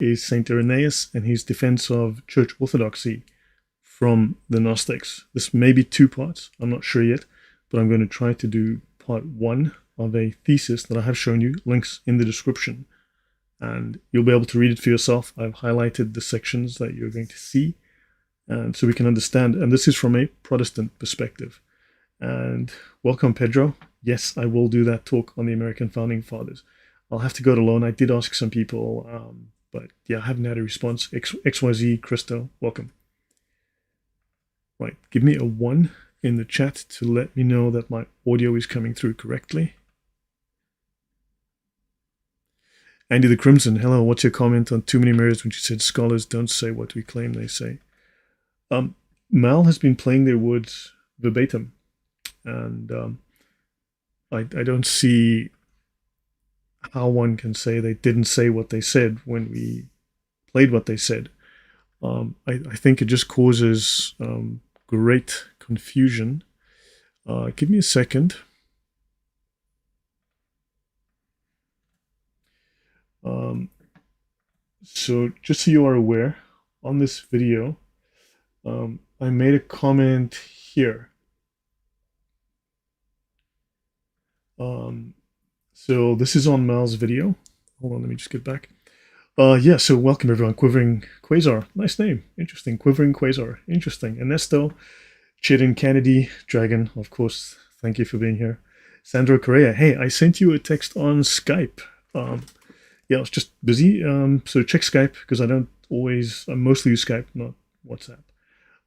is Saint Irenaeus and his defense of church orthodoxy from the Gnostics. This may be two parts, I'm not sure yet, but I'm going to try to do part one of a thesis that I have shown you, links in the description, and you'll be able to read it for yourself. I've highlighted the sections that you're going to see, and so we can understand, and this is from a Protestant perspective. And welcome, Pedro. Yes, I will do that talk on the American Founding Fathers. I'll have to go it alone. I did ask some people, but yeah, I haven't had a response. XYZ, Christo, welcome. Right, give me a 1 in the chat to let me know that my audio is coming through correctly. Andy the Crimson, hello, what's your comment on Too Many Mirrors when she said scholars don't say what we claim they say? Mal has been playing their words verbatim, and I don't see how one can say they didn't say what they said when we played what they said. I think it just causes great confusion. Give me a second. So just so you are aware, on this video, I made a comment here. So this is on Mal's video. Hold on, let me just get back. Yeah, so welcome everyone. Quivering Quasar, nice name, interesting. Quivering Quasar, interesting. Ernesto, Chidin Kennedy, Dragon, of course, thank you for being here. Sandro Correa, hey, I sent you a text on Skype. Yeah, I was just busy, so check Skype, because I mostly use Skype, not WhatsApp.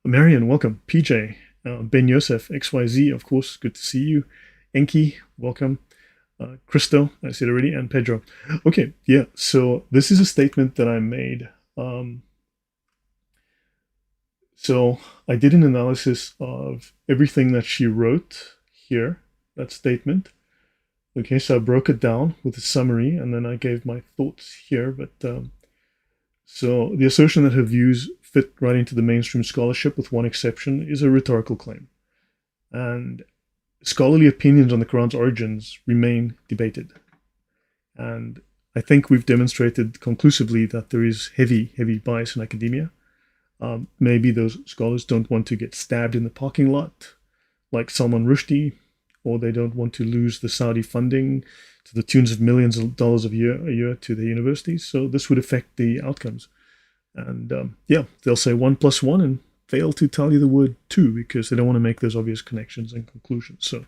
Marion, welcome. PJ, Ben Yosef, XYZ, of course, good to see you. Enki, welcome. Christo, I said already, and Pedro. Okay, yeah, so this is a statement that I made. So I did an analysis of everything that she wrote here, that statement. Okay, so I broke it down with a summary, and then I gave my thoughts here. But so the assertion that her views fit right into the mainstream scholarship, with one exception, is a rhetorical claim. And scholarly opinions on the Quran's origins remain debated. And I think we've demonstrated conclusively that there is heavy bias in academia. Maybe those scholars don't want to get stabbed in the parking lot, like Salman Rushdie, or they don't want to lose the Saudi funding to the tunes of millions of dollars a year to the universities. So this would affect the outcomes. And yeah, they'll say 1 + 1 and fail to tell you the word 2 because they don't want to make those obvious connections and conclusions. So,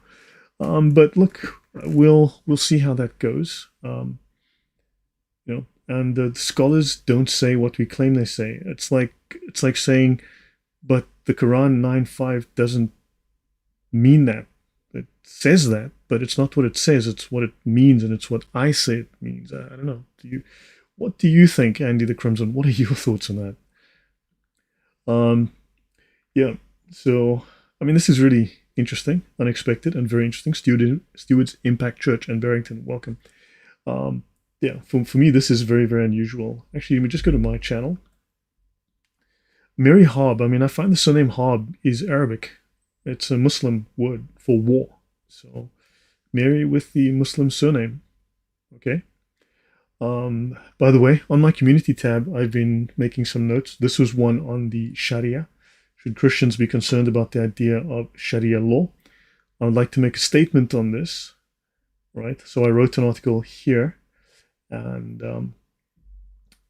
but look, we'll see how that goes. You know, and the scholars don't say what we claim they say. It's like saying, but the Quran 9:5 doesn't mean that. It says that, but it's not what it says. It's what it means, and it's what I say it means. I don't know. What do you think, Andy the Crimson? What are your thoughts on that? Yeah, so, I mean, this is really interesting, unexpected, and very interesting. Stewards Impact Church and Barrington, welcome. Yeah, for me, this is very, very unusual. Actually, let me just go to my channel. Mary Harb, I mean, I find the surname Harb is Arabic. It's a Muslim word for war. So, Mary with the Muslim surname, okay? By the way, on my community tab, I've been making some notes. This was one on the Sharia. Should Christians be concerned about the idea of Sharia law? I would like to make a statement on this, right? So I wrote an article here, and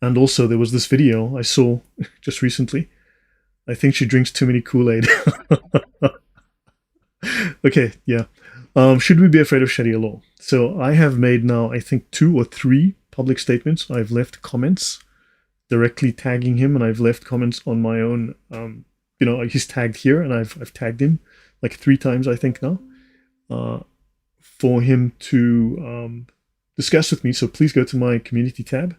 also there was this video I saw just recently. I think she drinks too many Kool-Aid. Okay, yeah. Should we be afraid of Sharia law? So I have made now, I think, 2 or 3 public statements. I've left comments directly tagging him, and I've left comments on my own. You know, he's tagged here, and I've tagged him like 3 times, I think now, for him to discuss with me. So please go to my community tab.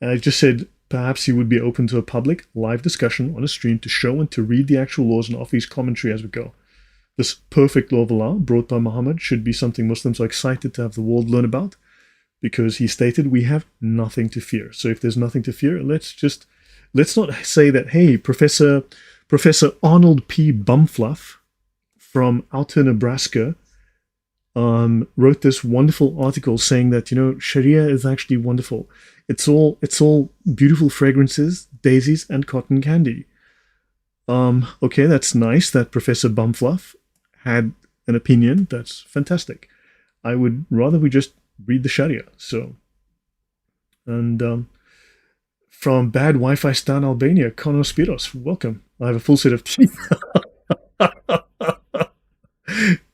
And I just said perhaps he would be open to a public live discussion on a stream to show and to read the actual laws and offer his commentary as we go. This perfect law of Allah brought by Muhammad should be something Muslims are excited to have the world learn about, because he stated we have nothing to fear. So if there's nothing to fear, let's not say that, hey, Professor Arnold P. Bumfluff from Alta, Nebraska, wrote this wonderful article saying that, you know, Sharia is actually wonderful. It's all beautiful fragrances, daisies, and cotton candy. Okay, that's nice that Professor Bumfluff had an opinion. That's fantastic. I would rather we just read the Sharia. So, and from Bad Wi-Fi Stan Albania, Kono Spiros, welcome. I have a full set of teeth.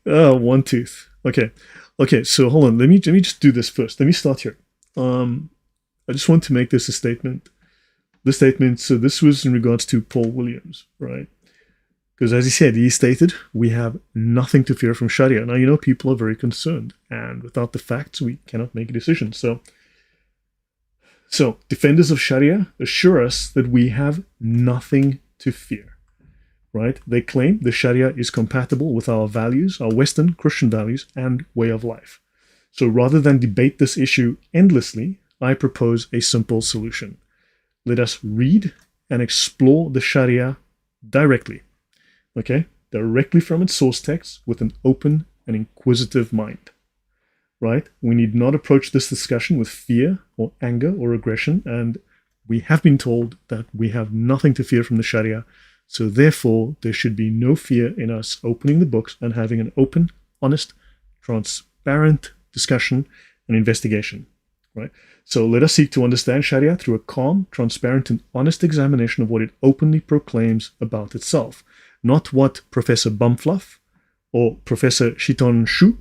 Oh, one tooth. Okay, okay. So hold on. Let me just do this first. Let me start here. I just want to make this a statement. The statement. So this was in regards to Paul Williams, right? Because as he said, he stated, we have nothing to fear from Sharia. Now, you know, people are very concerned, and without the facts, we cannot make a decision. So defenders of Sharia assure us that we have nothing to fear, right? They claim the Sharia is compatible with our values, our Western Christian values, and way of life. So rather than debate this issue endlessly, I propose a simple solution. Let us read and explore the Sharia directly. Okay, directly from its source text with an open and inquisitive mind, right? We need not approach this discussion with fear or anger or aggression, and we have been told that we have nothing to fear from the Sharia, so therefore there should be no fear in us opening the books and having an open, honest, transparent discussion and investigation, right? So let us seek to understand Sharia through a calm, transparent, and honest examination of what it openly proclaims about itself. Not what Professor Bumfluff or Professor Shiton Shu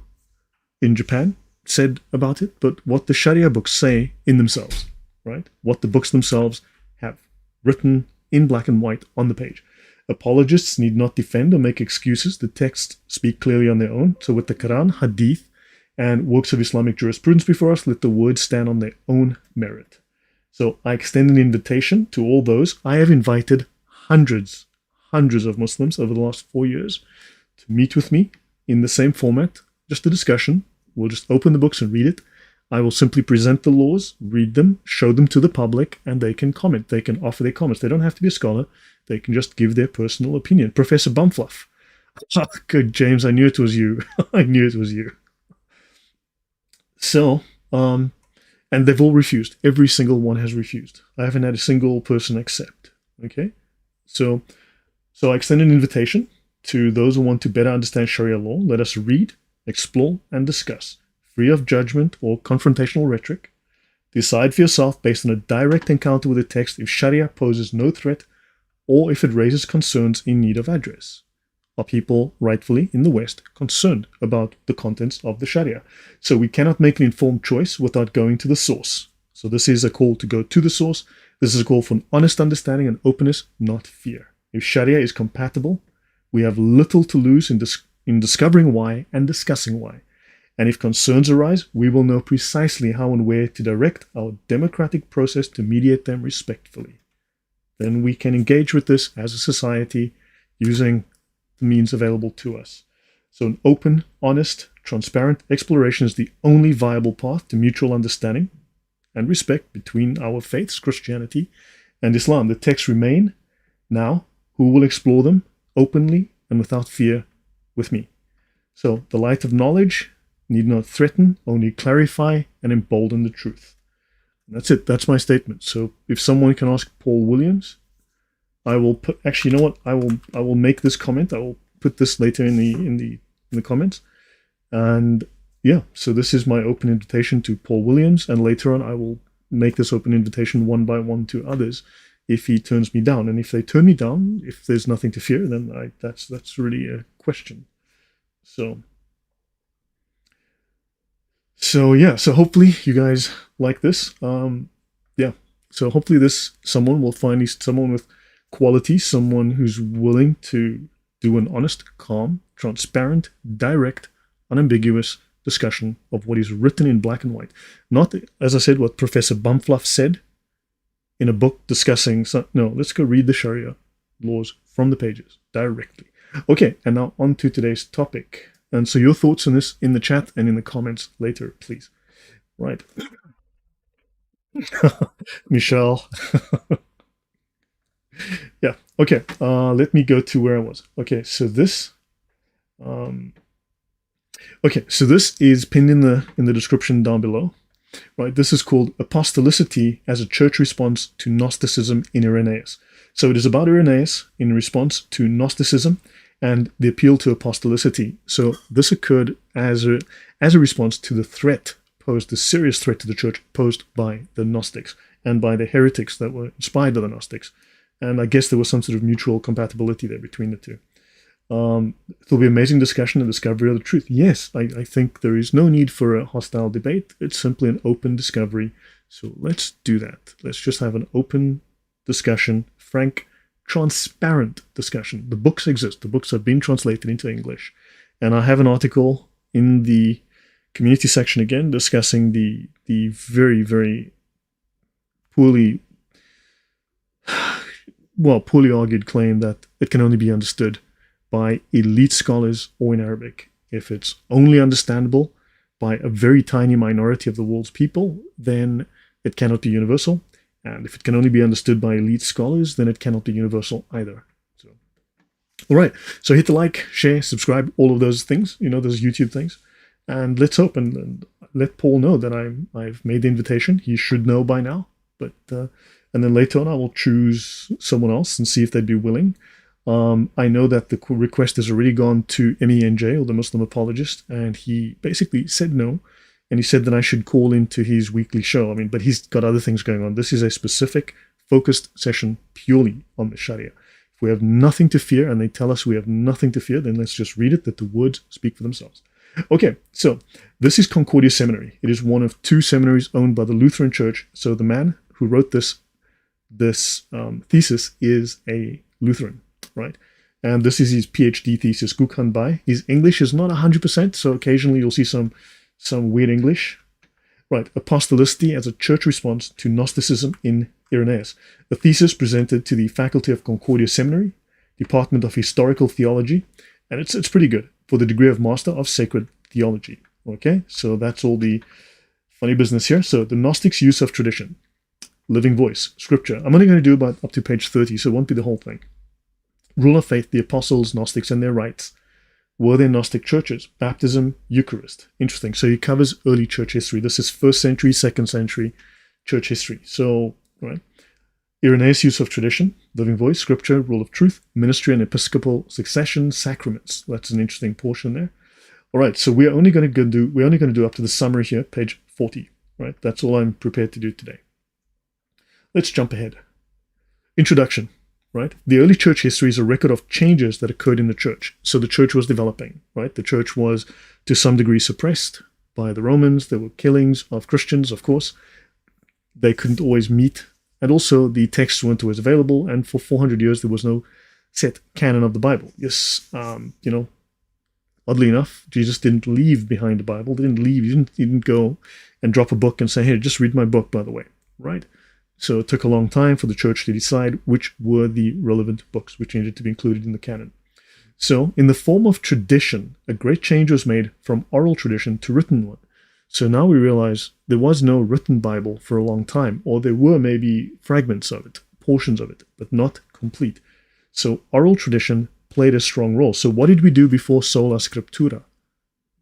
in Japan said about it, but what the Sharia books say in themselves, right? What the books themselves have written in black and white on the page. Apologists need not defend or make excuses. The texts speak clearly on their own. So with the Quran, Hadith, and works of Islamic jurisprudence before us, let the words stand on their own merit. So I extend an invitation to all those. I have invited hundreds of Muslims over the last 4 years to meet with me in the same format, just a discussion. We'll just open the books and read it. I will simply present the laws, read them, show them to the public, and they can comment. They can offer their comments. They don't have to be a scholar. They can just give their personal opinion. Professor Bumfluff. Oh, good, James. I knew it was you. I knew it was you. So, and they've all refused. Every single one has refused. I haven't had a single person accept. Okay? So I extend an invitation to those who want to better understand Sharia law. Let us read, explore, and discuss, free of judgment or confrontational rhetoric. Decide for yourself based on a direct encounter with the text if Sharia poses no threat or if it raises concerns in need of address. Are people rightfully in the West concerned about the contents of the Sharia? So we cannot make an informed choice without going to the source. So this is a call to go to the source. This is a call for an honest understanding and openness, not fear. If Sharia is compatible, we have little to lose in discovering why and discussing why. And if concerns arise, we will know precisely how and where to direct our democratic process to mediate them respectfully. Then we can engage with this as a society using the means available to us. So an open, honest, transparent exploration is the only viable path to mutual understanding and respect between our faiths, Christianity and Islam. The texts remain. Now, who will explore them openly and without fear with me? So the light of knowledge need not threaten, only clarify and embolden the truth. And that's it. That's my statement. So if someone can ask Paul Williams, I will put. Actually, you know what? I will make this comment. I will put this later in the comments. And yeah, so this is my open invitation to Paul Williams, and later on I will make this open invitation one by one to others if he turns me down. And if they turn me down, if there's nothing to fear, then that's really a question. So yeah, so hopefully you guys like this. Yeah, so hopefully someone will find someone with quality, someone who's willing to do an honest, calm, transparent, direct, unambiguous discussion of what is written in black and white. Not, as I said, what Professor Bumfluff said in a book discussing. No, let's go read the Sharia laws from the pages directly. Okay, and now on to today's topic. And so your thoughts on this in the chat and in the comments later, please. Right. Michelle. Yeah. Okay. Let me go to where I was. Okay. So this. Okay. So this is pinned in the description down below. right? This is called Apostolicity as a church response to Gnosticism in Irenaeus. So it is about Irenaeus in response to Gnosticism and the appeal to apostolicity. So this occurred as a response to the threat posed, the serious threat to the church posed by the Gnostics and by the heretics that were inspired by the Gnostics. And I guess there was some sort of mutual compatibility there between the two. There'll be amazing discussion and discovery of the truth. Yes, I think there is no need for a hostile debate. It's simply an open discovery. So let's do that. Let's just have an open discussion, frank, transparent discussion. The books exist. The books have been translated into English. And I have an article in the community section again discussing the very, very poorly argued claim that it can only be understood by elite scholars or in Arabic. If it's only understandable by a very tiny minority of the world's people, then it cannot be universal. And if it can only be understood by elite scholars, then it cannot be universal either. So, all right. So hit the like, share, subscribe, all of those things, those YouTube things. And let's hope and let Paul know that I've made the invitation. He should know by now. But and then later on, I will choose someone else and see if they'd be willing. I know that the request has already gone to MENJ, or the Muslim apologist, and he basically said no. And he said that I should call into his weekly show. But he's got other things going on. This is a specific, focused session purely on the Sharia. If we have nothing to fear, and they tell us we have nothing to fear, then let's just read it, that the words speak for themselves. Okay, so this is Concordia Seminary. It is one of two seminaries owned by the Lutheran Church. So the man who wrote this thesis is a Lutheran, right? And this is his PhD thesis, Gukhan Bai. His English is not 100%, so occasionally you'll see some weird English. Right, Apostolicity as a church response to Gnosticism in Irenaeus. A thesis presented to the faculty of Concordia Seminary, Department of Historical Theology, and it's pretty good, for the degree of Master of Sacred Theology. Okay, so that's all the funny business here. So the Gnostics' use of tradition, living voice, scripture. I'm only going to do about up to page 30, so it won't be the whole thing. Rule of faith, the apostles, Gnostics, and their rites. Were there Gnostic churches? Baptism, Eucharist. Interesting. So he covers early church history. This is 1st century, 2nd century church history. So, right. Irenaeus' use of tradition, living voice, scripture, rule of truth, ministry and episcopal succession, sacraments. That's an interesting portion there. All right. So we're only going to do up to the summary here, page 40. Right. That's all I'm prepared to do today. Let's jump ahead. Introduction. Right? The early church history is a record of changes that occurred in the church. So the church was developing, right? The church was to some degree suppressed by the Romans. There were killings of Christians, of course. They couldn't always meet. And also the texts weren't always available. And for 400 years, there was no set canon of the Bible. Yes, oddly enough, Jesus didn't leave behind the Bible. He didn't leave. He didn't go and drop a book and say, hey, just read my book, by the way, right? So it took a long time for the church to decide which were the relevant books which needed to be included in the canon. So in the form of tradition, a great change was made from oral tradition to written one. So now we realize there was no written Bible for a long time, or there were maybe fragments of it, portions of it, but not complete. So oral tradition played a strong role. So what did we do before sola scriptura?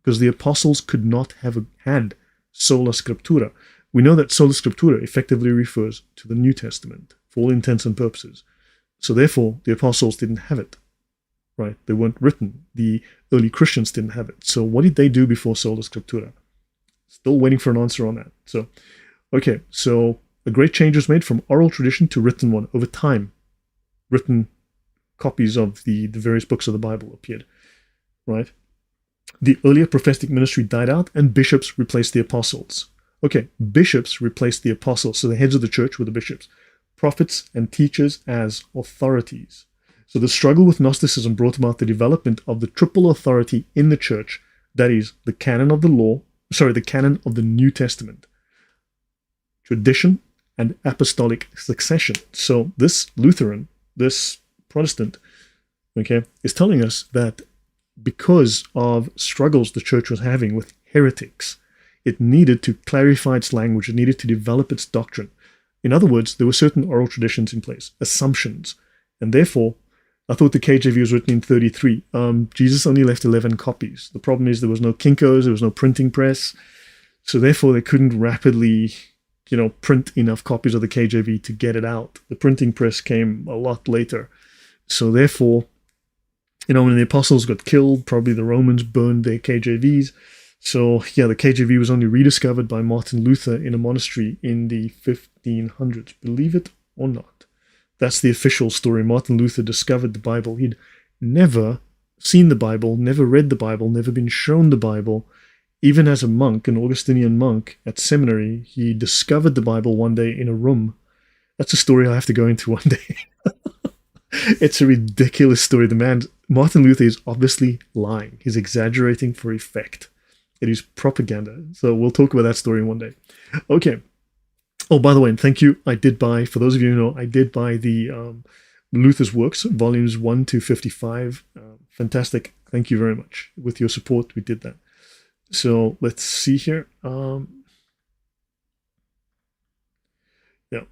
Because the apostles could not have had sola scriptura. We know that sola scriptura effectively refers to the New Testament for all intents and purposes. So therefore, the apostles didn't have it, right? They weren't written. The early Christians didn't have it. So what did they do before sola scriptura? Still waiting for an answer on that. So, okay, so a great change was made from oral tradition to written one over time. Written copies of the various books of the Bible appeared, right? The earlier prophetic ministry died out and bishops replaced the apostles. Okay, bishops replaced the apostles, so the heads of the church were the bishops. Prophets and teachers as authorities. So the struggle with Gnosticism brought about the development of the triple authority in the church, that is, the canon of the canon of the New Testament, tradition, and apostolic succession. So this Lutheran, this Protestant, okay, is telling us that because of struggles the church was having with heretics, it needed to clarify its language. It needed to develop its doctrine. In other words, there were certain oral traditions in place, assumptions. And therefore, I thought the KJV was written in 33. Jesus only left 11 copies. The problem is there was no Kinko's, there was no printing press. So therefore, they couldn't rapidly, print enough copies of the KJV to get it out. The printing press came a lot later. So therefore, when the apostles got killed, probably the Romans burned their KJVs. So yeah, the KJV was only rediscovered by Martin Luther in a monastery in the 1500s. Believe it or not. That's the official story. Martin Luther discovered the Bible. He'd never seen the Bible, never read the Bible, never been shown the Bible. Even as a monk, an Augustinian monk at seminary, he discovered the Bible one day in a room. That's a story I have to go into one day. It's a ridiculous story. Martin Luther is obviously lying. He's exaggerating for effect. It is propaganda. So we'll talk about that story one day. Okay. Oh, by the way, and thank you. For those of you who know, I did buy the Luther's Works, volumes 1 to 55. Fantastic. Thank you very much. With your support, we did that. So let's see here. Yeah.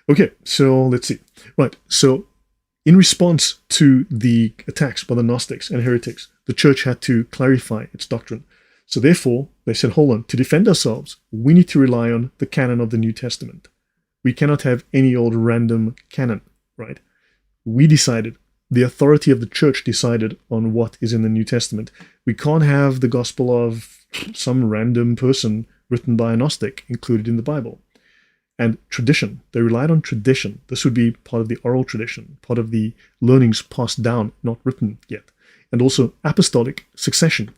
Okay, so let's see. Right, so in response to the attacks by the Gnostics and heretics, the church had to clarify its doctrine. So therefore, they said, hold on, to defend ourselves, we need to rely on the canon of the New Testament. We cannot have any old random canon, right? We decided, the authority of the church decided on what is in the New Testament. We can't have the gospel of some random person written by a Gnostic included in the Bible. And tradition, they relied on tradition. This would be part of the oral tradition, part of the learnings passed down, not written yet. And also apostolic succession.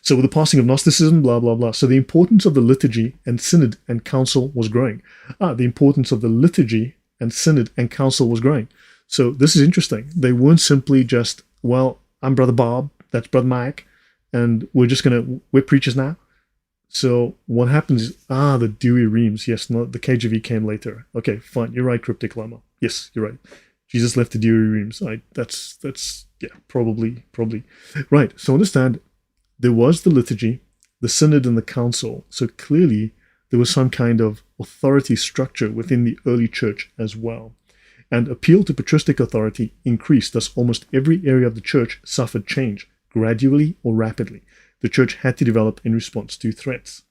So with the passing of Gnosticism, blah, blah, blah. So the importance of the liturgy and synod and council was growing. The importance of the liturgy and synod and council was growing. So this is interesting. They weren't simply just, well, I'm Brother Bob, that's Brother Mike, and we're preachers now. So what happens is, the Dewey Reams. Yes, no, the KJV came later. Okay, fine. You're right, Cryptic Lama. Yes, you're right. Jesus left the Dewey Reams. Probably. Right, so understand, there was the liturgy, the synod, and the council. So clearly, there was some kind of authority structure within the early church as well. And appeal to patristic authority increased, thus almost every area of the church suffered change, gradually or rapidly. The church had to develop in response to threats.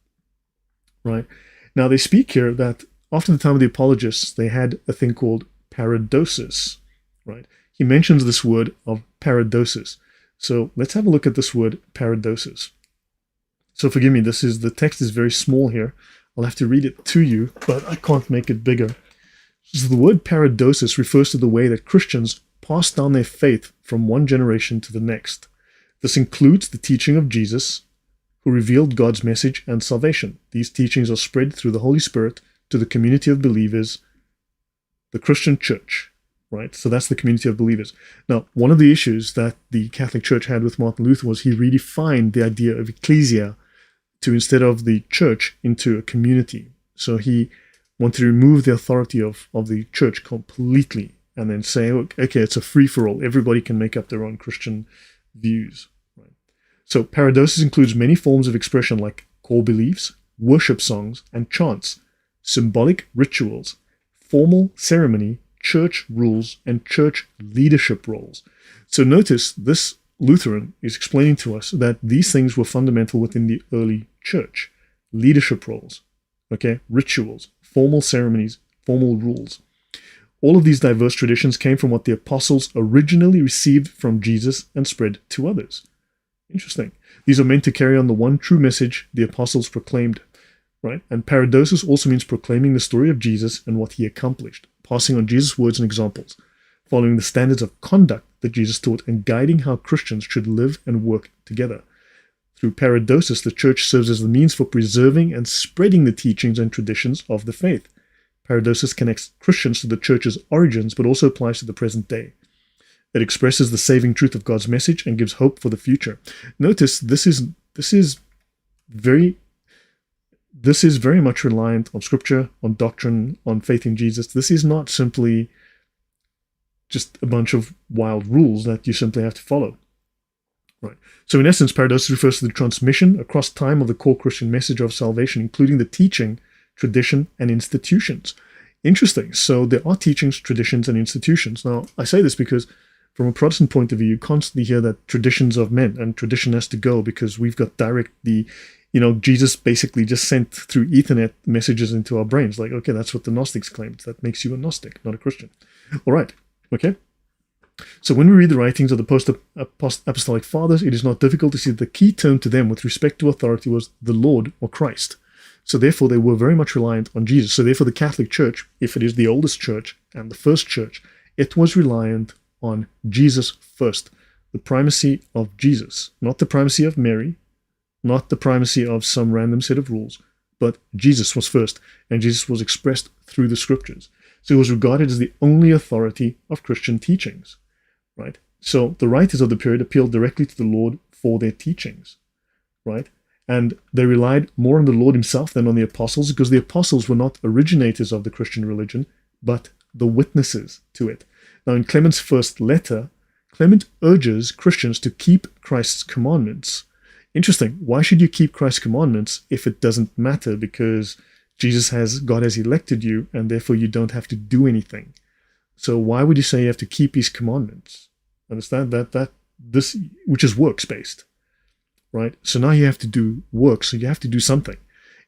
Right? Now they speak here that after the time of the apologists, they had a thing called paradosis. Right? He mentions this word of paradosis. So let's have a look at this word paradosis. So forgive me, the text is very small here. I'll have to read it to you, but I can't make it bigger. So the word paradosis refers to the way that Christians pass down their faith from one generation to the next. This includes the teaching of Jesus, who revealed God's message and salvation. These teachings are spread through the Holy Spirit to the community of believers, the Christian church, right? So that's the community of believers. Now, one of the issues that the Catholic Church had with Martin Luther was he redefined the idea of ecclesia to, instead of the church, into a community. So he wanted to remove the authority of the church completely and then say, okay, it's a free-for-all. Everybody can make up their own Christian views. Right? So paradosis includes many forms of expression like core beliefs, worship songs, and chants, symbolic rituals, formal ceremony, church rules, and church leadership roles. So notice this Lutheran is explaining to us that these things were fundamental within the early church. Leadership roles, okay, rituals, formal ceremonies, formal rules. All of these diverse traditions came from what the apostles originally received from Jesus and spread to others. Interesting. These are meant to carry on the one true message the apostles proclaimed, right? And paradosis also means proclaiming the story of Jesus and what he accomplished, passing on Jesus' words and examples, following the standards of conduct that Jesus taught, and guiding how Christians should live and work together. Through paradosis, the church serves as the means for preserving and spreading the teachings and traditions of the faith. Paradosis connects Christians to the church's origins, but also applies to the present day. It expresses the saving truth of God's message and gives hope for the future. Notice this is very much reliant on scripture, on doctrine, on faith in Jesus. This is not simply just a bunch of wild rules that you simply have to follow. Right. So in essence, paradosis refers to the transmission across time of the core Christian message of salvation, including the teaching, tradition, and institutions. Interesting. So there are teachings, traditions, and institutions. Now, I say this because from a Protestant point of view, you constantly hear that traditions of men and tradition has to go because we've got Jesus basically just sent through Ethernet messages into our brains. Like, okay, that's what the Gnostics claimed. That makes you a Gnostic, not a Christian. All right, okay. So when we read the writings of the post-apostolic fathers, it is not difficult to see that the key term to them with respect to authority was the Lord or Christ. So therefore, they were very much reliant on Jesus. So therefore, the Catholic Church, if it is the oldest church and the first church, it was reliant on Jesus first. The primacy of Jesus, not the primacy of Mary, not the primacy of some random set of rules, but Jesus was first, and Jesus was expressed through the scriptures. So it was regarded as the only authority of Christian teachings, right? So the writers of the period appealed directly to the Lord for their teachings, right? And they relied more on the Lord himself than on the apostles, because the apostles were not originators of the Christian religion, but the witnesses to it. Now, in Clement's first letter, Clement urges Christians to keep Christ's commandments. Interesting. Why should you keep Christ's commandments if it doesn't matter? Because God has elected you, and therefore you don't have to do anything. So why would you say you have to keep his commandments? Understand this, which is works-based, right? So now you have to do work, so you have to do something.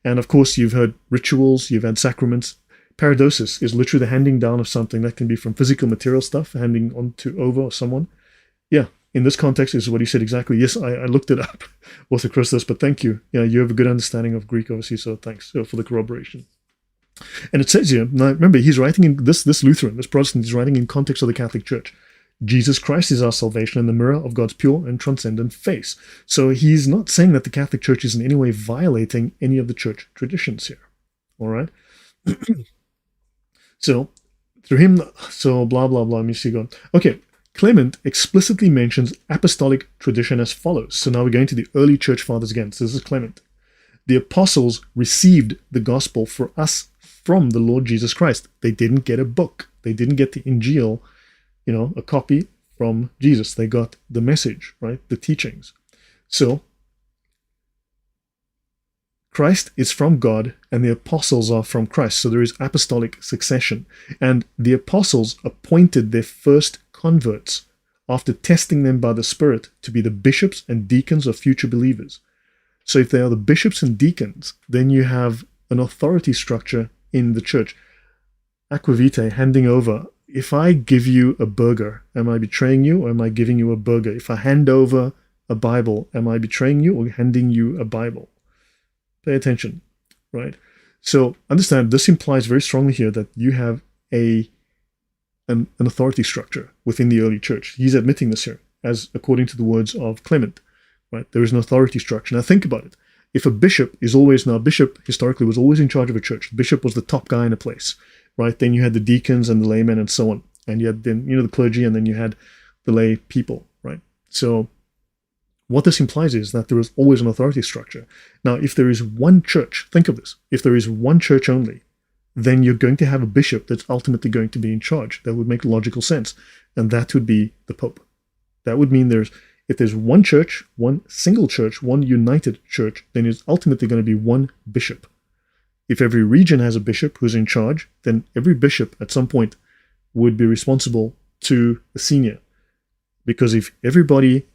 And of course, you've heard rituals, you've had sacraments. Paradosis is literally the handing down of something that can be from physical material stuff, handing on to over someone. Yeah, in this context is what he said exactly. Yes, I looked it up, Author Christus, but thank you. Yeah, you have a good understanding of Greek, obviously, so thanks for the corroboration. And it says here, now remember, he's writing in this Lutheran, this Protestant, he's writing in context of the Catholic Church. Jesus Christ is our salvation and the mirror of God's pure and transcendent face. So he's not saying that the Catholic Church is in any way violating any of the church traditions here. All right? So, through him, so blah, blah, blah, let me see going. Okay, Clement explicitly mentions apostolic tradition as follows. So now we're going to the early church fathers again. So this is Clement. The apostles received the gospel for us from the Lord Jesus Christ. They didn't get a book. They didn't get the Injil, a copy from Jesus. They got the message, right? The teachings. So Christ is from God and the apostles are from Christ. So there is apostolic succession. And the apostles appointed their first converts after testing them by the Spirit to be the bishops and deacons of future believers. So if they are the bishops and deacons, then you have an authority structure in the church. Aquavitae, handing over. If I give you a burger, am I betraying you or am I giving you a burger? If I hand over a Bible, am I betraying you or handing you a Bible? Pay attention, right? So understand, this implies very strongly here that you have an authority structure within the early church. He's admitting this here, as according to the words of Clement, right? There is an authority structure. Now think about it. If a bishop bishop historically was always in charge of a church. The bishop was the top guy in a place, right? Then you had the deacons and the laymen and so on. And you had then, the clergy, and then you had the lay people, right? So what this implies is that there is always an authority structure. Now, if there is one church, think of this, if there is one church only, then you're going to have a bishop that's ultimately going to be in charge. That would make logical sense. And that would be the Pope. That would mean if there's one church, one single church, one united church, then it's ultimately going to be one bishop. If every region has a bishop who's in charge, then every bishop at some point would be responsible to a senior. Because if everybody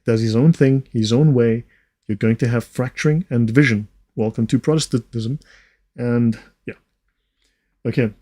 does his own thing, his own way, you're going to have fracturing and division. Welcome to Protestantism. And yeah. Okay.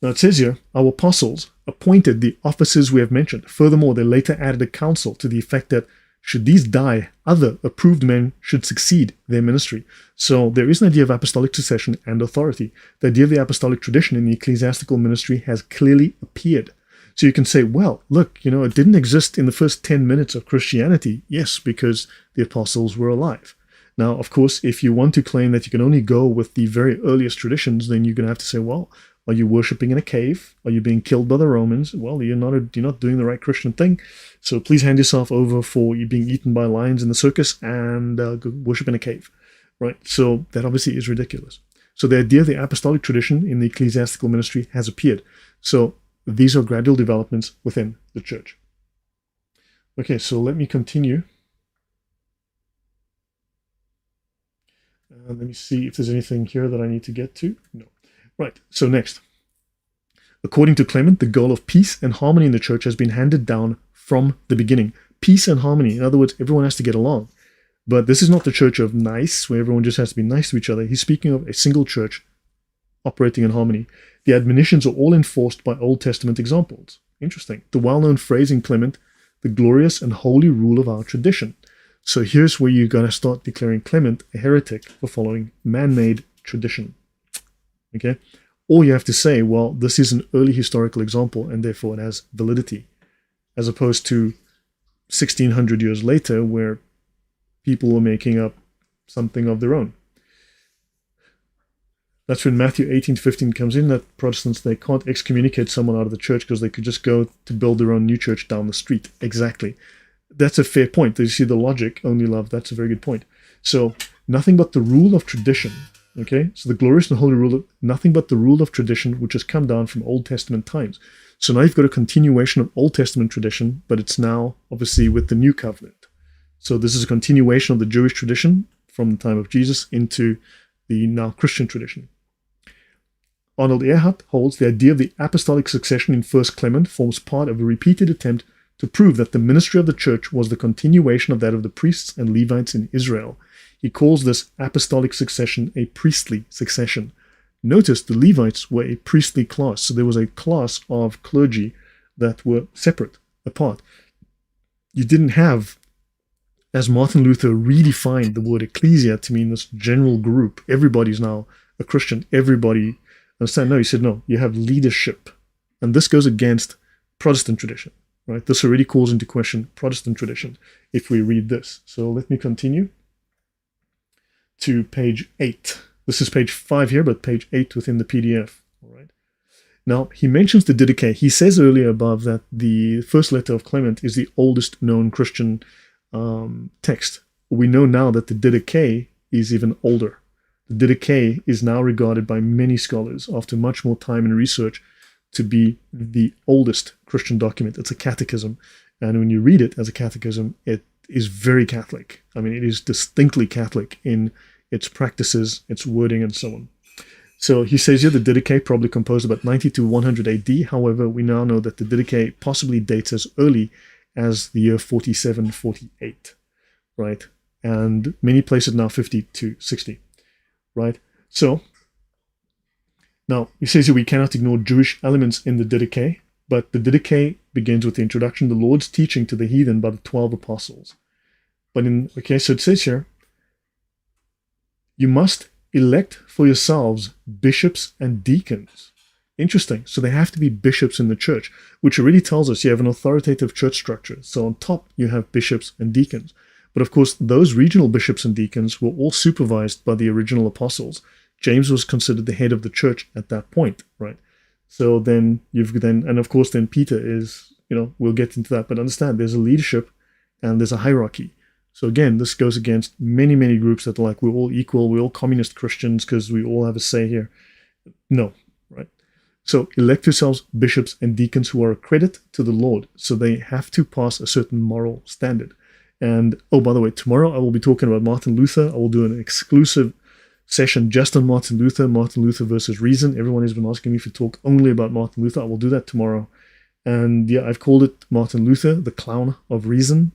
Now it says here, our apostles appointed the officers we have mentioned. Furthermore, they later added a council to the effect that should these die, other approved men should succeed their ministry. So there is an idea of apostolic succession and authority. The idea of the apostolic tradition in the ecclesiastical ministry has clearly appeared. So you can say, well, look, it didn't exist in the first 10 minutes of Christianity. Yes, because the apostles were alive. Now, of course, if you want to claim that you can only go with the very earliest traditions, then you're going to have to say, well, are you worshipping in a cave? Are you being killed by the Romans? Well, you're not doing the right Christian thing. So please hand yourself over for you being eaten by lions in the circus and go worship in a cave, right? So that obviously is ridiculous. So the idea of the apostolic tradition in the ecclesiastical ministry has appeared. So these are gradual developments within the church. Okay, so let me continue. Let me see if there's anything here that I need to get to. No. Right, so next. According to Clement, the goal of peace and harmony in the church has been handed down from the beginning. Peace and harmony. In other words, everyone has to get along. But this is not the church of nice, where everyone just has to be nice to each other. He's speaking of a single church operating in harmony. The admonitions are all enforced by Old Testament examples. Interesting. The well-known phrase in Clement, the glorious and holy rule of our tradition. So here's where you're going to start declaring Clement a heretic for following man-made tradition. Okay? Or you have to say, well, this is an early historical example and therefore it has validity, as opposed to 1600 years later where people were making up something of their own. That's when Matthew 18:15 comes in, that Protestants, they can't excommunicate someone out of the church because they could just go to build their own new church down the street. Exactly. That's a fair point. You see the logic, only love. That's a very good point. So nothing but the rule of tradition. Okay, so the glorious and holy rule of nothing but the rule of tradition, which has come down from Old Testament times. So now you've got a continuation of Old Testament tradition, but it's now obviously with the new covenant. So this is a continuation of the Jewish tradition from the time of Jesus into the now Christian tradition. Arnold Erhardt holds the idea of the apostolic succession in 1 Clement forms part of a repeated attempt to prove that the ministry of the church was the continuation of that of the priests and Levites in Israel. He calls this apostolic succession a priestly succession. Notice the Levites were a priestly class, so there was a class of clergy that were separate, apart. You didn't have, as Martin Luther redefined the word ecclesia to mean this general group, everybody's now a Christian, everybody, understand? No, he said, no, you have leadership. And this goes against Protestant tradition, right? This already calls into question Protestant tradition if we read this. So let me continue to page 8. This is page 5 here, but page 8 within the PDF. All right. Now, he mentions the Didache. He says earlier above that the first letter of Clement is the oldest known Christian text. We know now that the Didache is even older. The Didache is now regarded by many scholars, after much more time and research, to be the oldest Christian document. It's a catechism. And when you read it as a catechism, it is very Catholic. I mean, it is distinctly Catholic in its practices, its wording, and so on. So he says here the Didache probably composed about 90 to 100 AD. However, we now know that the Didache possibly dates as early as the year 47, 48, right? And many places now 50 to 60, right? So now he says here we cannot ignore Jewish elements in the Didache, but the Didache begins with the introduction of the Lord's teaching to the heathen by the 12 apostles. But so it says here, you must elect for yourselves bishops and deacons. Interesting. So they have to be bishops in the church, which already tells us you have an authoritative church structure. So on top, you have bishops and deacons. But of course, those regional bishops and deacons were all supervised by the original apostles. James was considered the head of the church at that point, right? So then and of course, then Peter is, we'll get into that. But understand, there's a leadership and there's a hierarchy. So again, this goes against many, many groups that are like, we're all equal, we're all communist Christians because we all have a say here. No, right? So elect yourselves bishops and deacons who are a credit to the Lord. So they have to pass a certain moral standard. And, oh, by the way, tomorrow I will be talking about Martin Luther. I will do an exclusive session just on Martin Luther versus reason. Everyone has been asking me to talk only about Martin Luther. I will do that tomorrow. And yeah, I've called it Martin Luther, the clown of reason,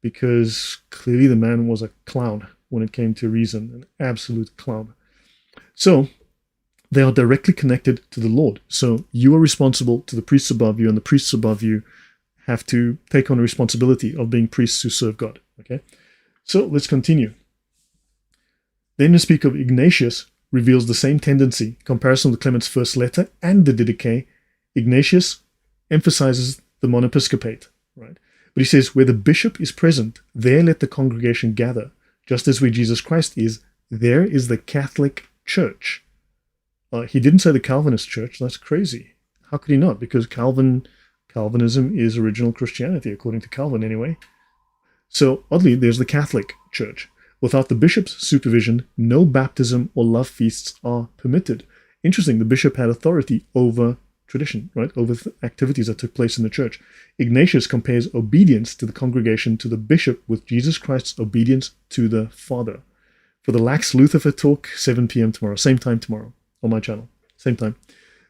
because clearly the man was a clown when it came to reason, an absolute clown. So they are directly connected to the Lord. So you are responsible to the priests above you, and the priests above you have to take on the responsibility of being priests who serve God. Okay, so let's continue. Then the speak of Ignatius reveals the same tendency. Comparison with Clement's first letter and the Didache, Ignatius emphasizes the monepiscopate, right? But he says, where the bishop is present, there let the congregation gather. Just as where Jesus Christ is, there is the Catholic Church. He didn't say the Calvinist Church. That's crazy. How could he not? Because Calvinism is original Christianity, according to Calvin anyway. So oddly, there's the Catholic Church. Without the bishop's supervision, no baptism or love feasts are permitted. Interesting, the bishop had authority over tradition, right? Over activities that took place in the church. Ignatius compares obedience to the congregation to the bishop with Jesus Christ's obedience to the Father. For the Lax Lucifer talk, 7 p.m. tomorrow, same time tomorrow on my channel, same time.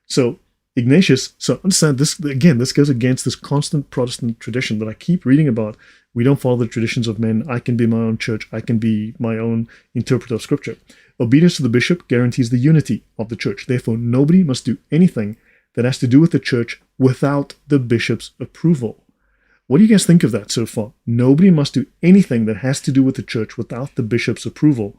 So Ignatius, so understand this, again, this goes against this constant Protestant tradition that I keep reading about. We don't follow the traditions of men. I can be my own church. I can be my own interpreter of scripture. Obedience to the bishop guarantees the unity of the church. Therefore, nobody must do anything that has to do with the church without the bishop's approval. What do you guys think of that so far? Nobody must do anything that has to do with the church without the bishop's approval.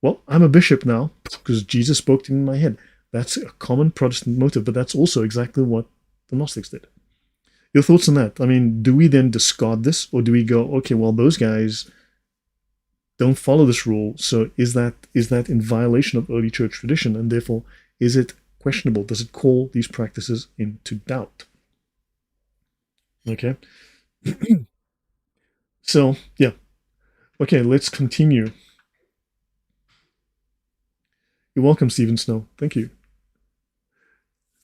Well, I'm a bishop now because Jesus spoke to me in my head. That's a common Protestant motive, but that's also exactly what the Gnostics did. Your thoughts on that? I mean, do we then discard this, or do we go, okay, well, those guys don't follow this rule, so is that in violation of early church tradition, and therefore is it questionable? Does it call these practices into doubt? Okay. So, yeah. Okay, let's continue. You're welcome, Stephen Snow. Thank you.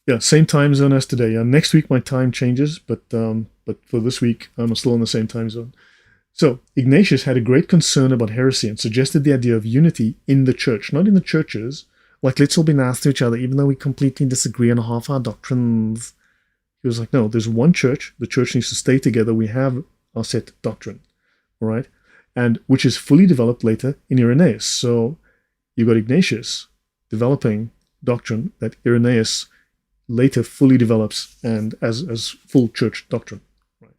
Yeah, same time zone as today. Next week my time changes, but for this week I'm still in the same time zone. So Ignatius had a great concern about heresy and suggested the idea of unity in the church, not in the churches. Like, let's all be nice to each other, even though we completely disagree on half our doctrines. He was like, no, there's one church. The church needs to stay together. We have our set doctrine, all right? And which is fully developed later in Irenaeus. So you got Ignatius developing doctrine that Irenaeus later fully develops and as full church doctrine. Right.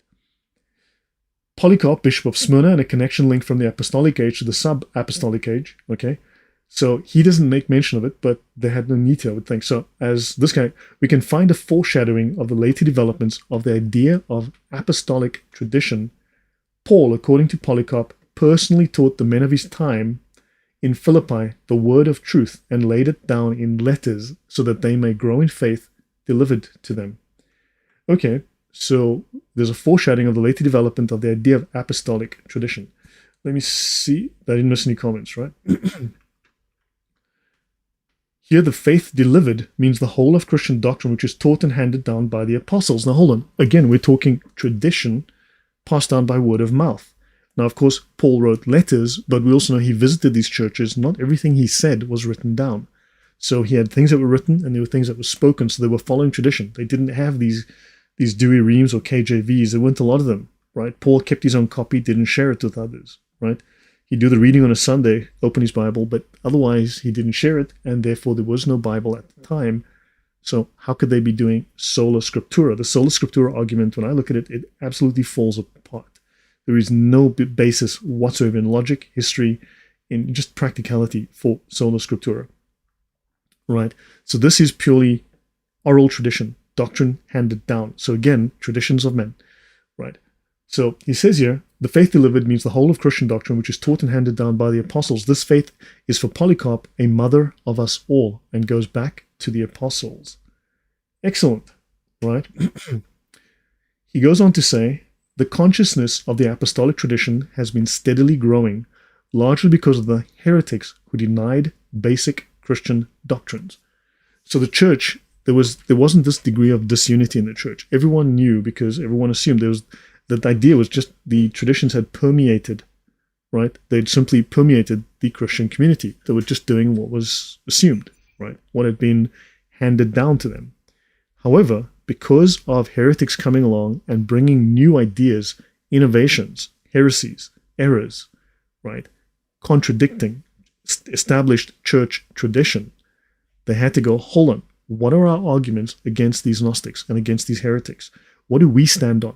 Polycarp, Bishop of Smyrna, and a connection link from the Apostolic age to the sub-Apostolic age. Okay, so he doesn't make mention of it, but they had no need to, I would think. So as this guy, we can find a foreshadowing of the later developments of the idea of apostolic tradition. Paul, according to Polycarp, personally taught the men of his time in Philippi the word of truth and laid it down in letters so that they may grow in faith delivered to them. Okay, so there's a foreshadowing of the later development of the idea of apostolic tradition. Let me see. I didn't miss any comments, right? Here, the faith delivered means the whole of Christian doctrine which is taught and handed down by the apostles. Now, hold on. Again, we're talking tradition passed down by word of mouth. Now, of course, Paul wrote letters, but we also know he visited these churches. Not everything he said was written down. So he had things that were written and there were things that were spoken. So they were following tradition. They didn't have these Dewey Reams or KJVs. There weren't a lot of them, right? Paul kept his own copy, didn't share it with others, right? He'd do the reading on a Sunday, open his Bible, but otherwise he didn't share it, and therefore there was no Bible at the time. So how could they be doing sola scriptura? The sola scriptura argument, when I look at it, it absolutely falls apart. There is no basis whatsoever in logic, history, in just practicality for sola scriptura. Right? So this is purely oral tradition, doctrine handed down. So again, traditions of men. Right? So he says here, the faith delivered means the whole of Christian doctrine which is taught and handed down by the apostles. This faith is for Polycarp a mother of us all and goes back to the apostles. Excellent. Right? He goes on to say, the consciousness of the apostolic tradition has been steadily growing, largely because of the heretics who denied basic Christian doctrines. So the church, there wasn't this degree of disunity in the church. Everyone knew, because everyone assumed that the idea was just the traditions had permeated, right? They'd simply permeated the Christian community. They were just doing what was assumed, right? What had been handed down to them. However, because of heretics coming along and bringing new ideas, innovations, heresies, errors, right? Contradicting established church tradition, they had to go, hold on, what are our arguments against these Gnostics and against these heretics? What do we stand on?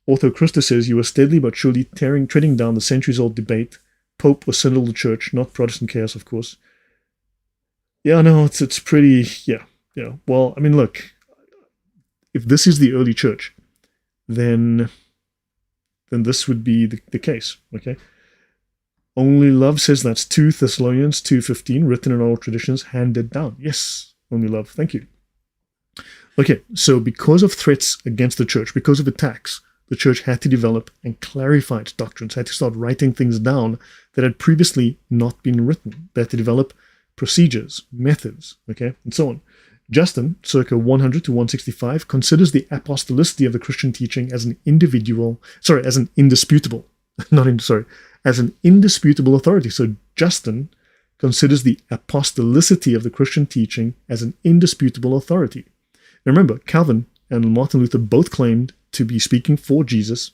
Ortho Christus says, you are steadily but surely treading down the centuries-old debate, Pope or synodal church, not Protestant chaos, of course. Yeah, no, it's pretty, yeah. Well, I mean, look, if this is the early church, then this would be the case, okay? Only Love says that's 2 Thessalonians 2:15, written in oral traditions, handed down. Yes, Only Love, thank you. Okay, so because of threats against the church, because of attacks, the church had to develop and clarify its doctrines, had to start writing things down that had previously not been written. They had to develop procedures, methods, okay, and so on. Justin, circa 100 to 165, considers the apostolicity of the Christian teaching as an indisputable authority. So Justin considers the apostolicity of the Christian teaching as an indisputable authority. And remember, Calvin and Martin Luther both claimed to be speaking for Jesus.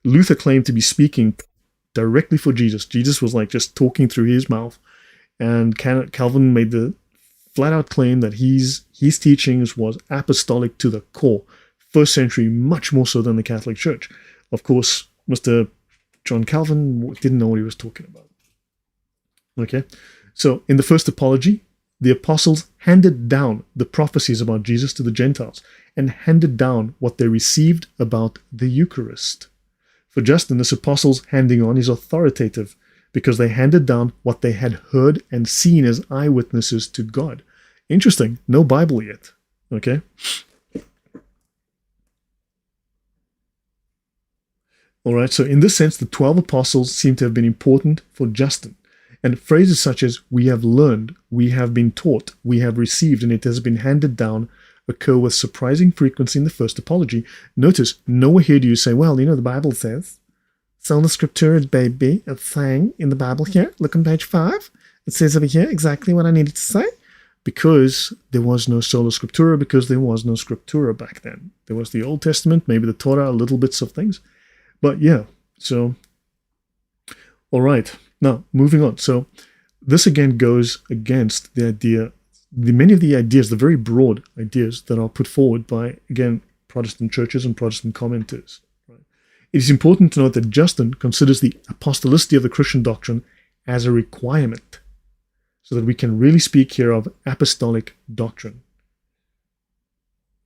Luther claimed to be speaking directly for Jesus. Jesus was like just talking through his mouth. And Calvin made the flat-out claim that his teachings was apostolic to the core. First century, much more so than the Catholic Church. Of course, Mr. John Calvin didn't know what he was talking about. Okay, so in the first apology, the apostles handed down the prophecies about Jesus to the Gentiles and handed down what they received about the Eucharist. For Justin, this apostles handing on is authoritative because they handed down what they had heard and seen as eyewitnesses to God. Interesting, no Bible yet. Okay. All right, so in this sense, the 12 apostles seem to have been important for Justin. And phrases such as, we have learned, we have been taught, we have received, and it has been handed down occur with surprising frequency in the first apology. Notice, nowhere here do you say, well, the Bible says, sola scriptura, baby, it's saying in the Bible here, look on page 5, it says over here exactly what I needed to say. Because there was no sola scriptura, because there was no scriptura back then. There was the Old Testament, maybe the Torah, little bits of things. But yeah, so, all right. Now, moving on. So this again goes against the idea, many of the ideas, the very broad ideas that are put forward by, again, Protestant churches and Protestant commenters. Right? It is important to note that Justin considers the apostolicity of the Christian doctrine as a requirement, so that we can really speak here of apostolic doctrine.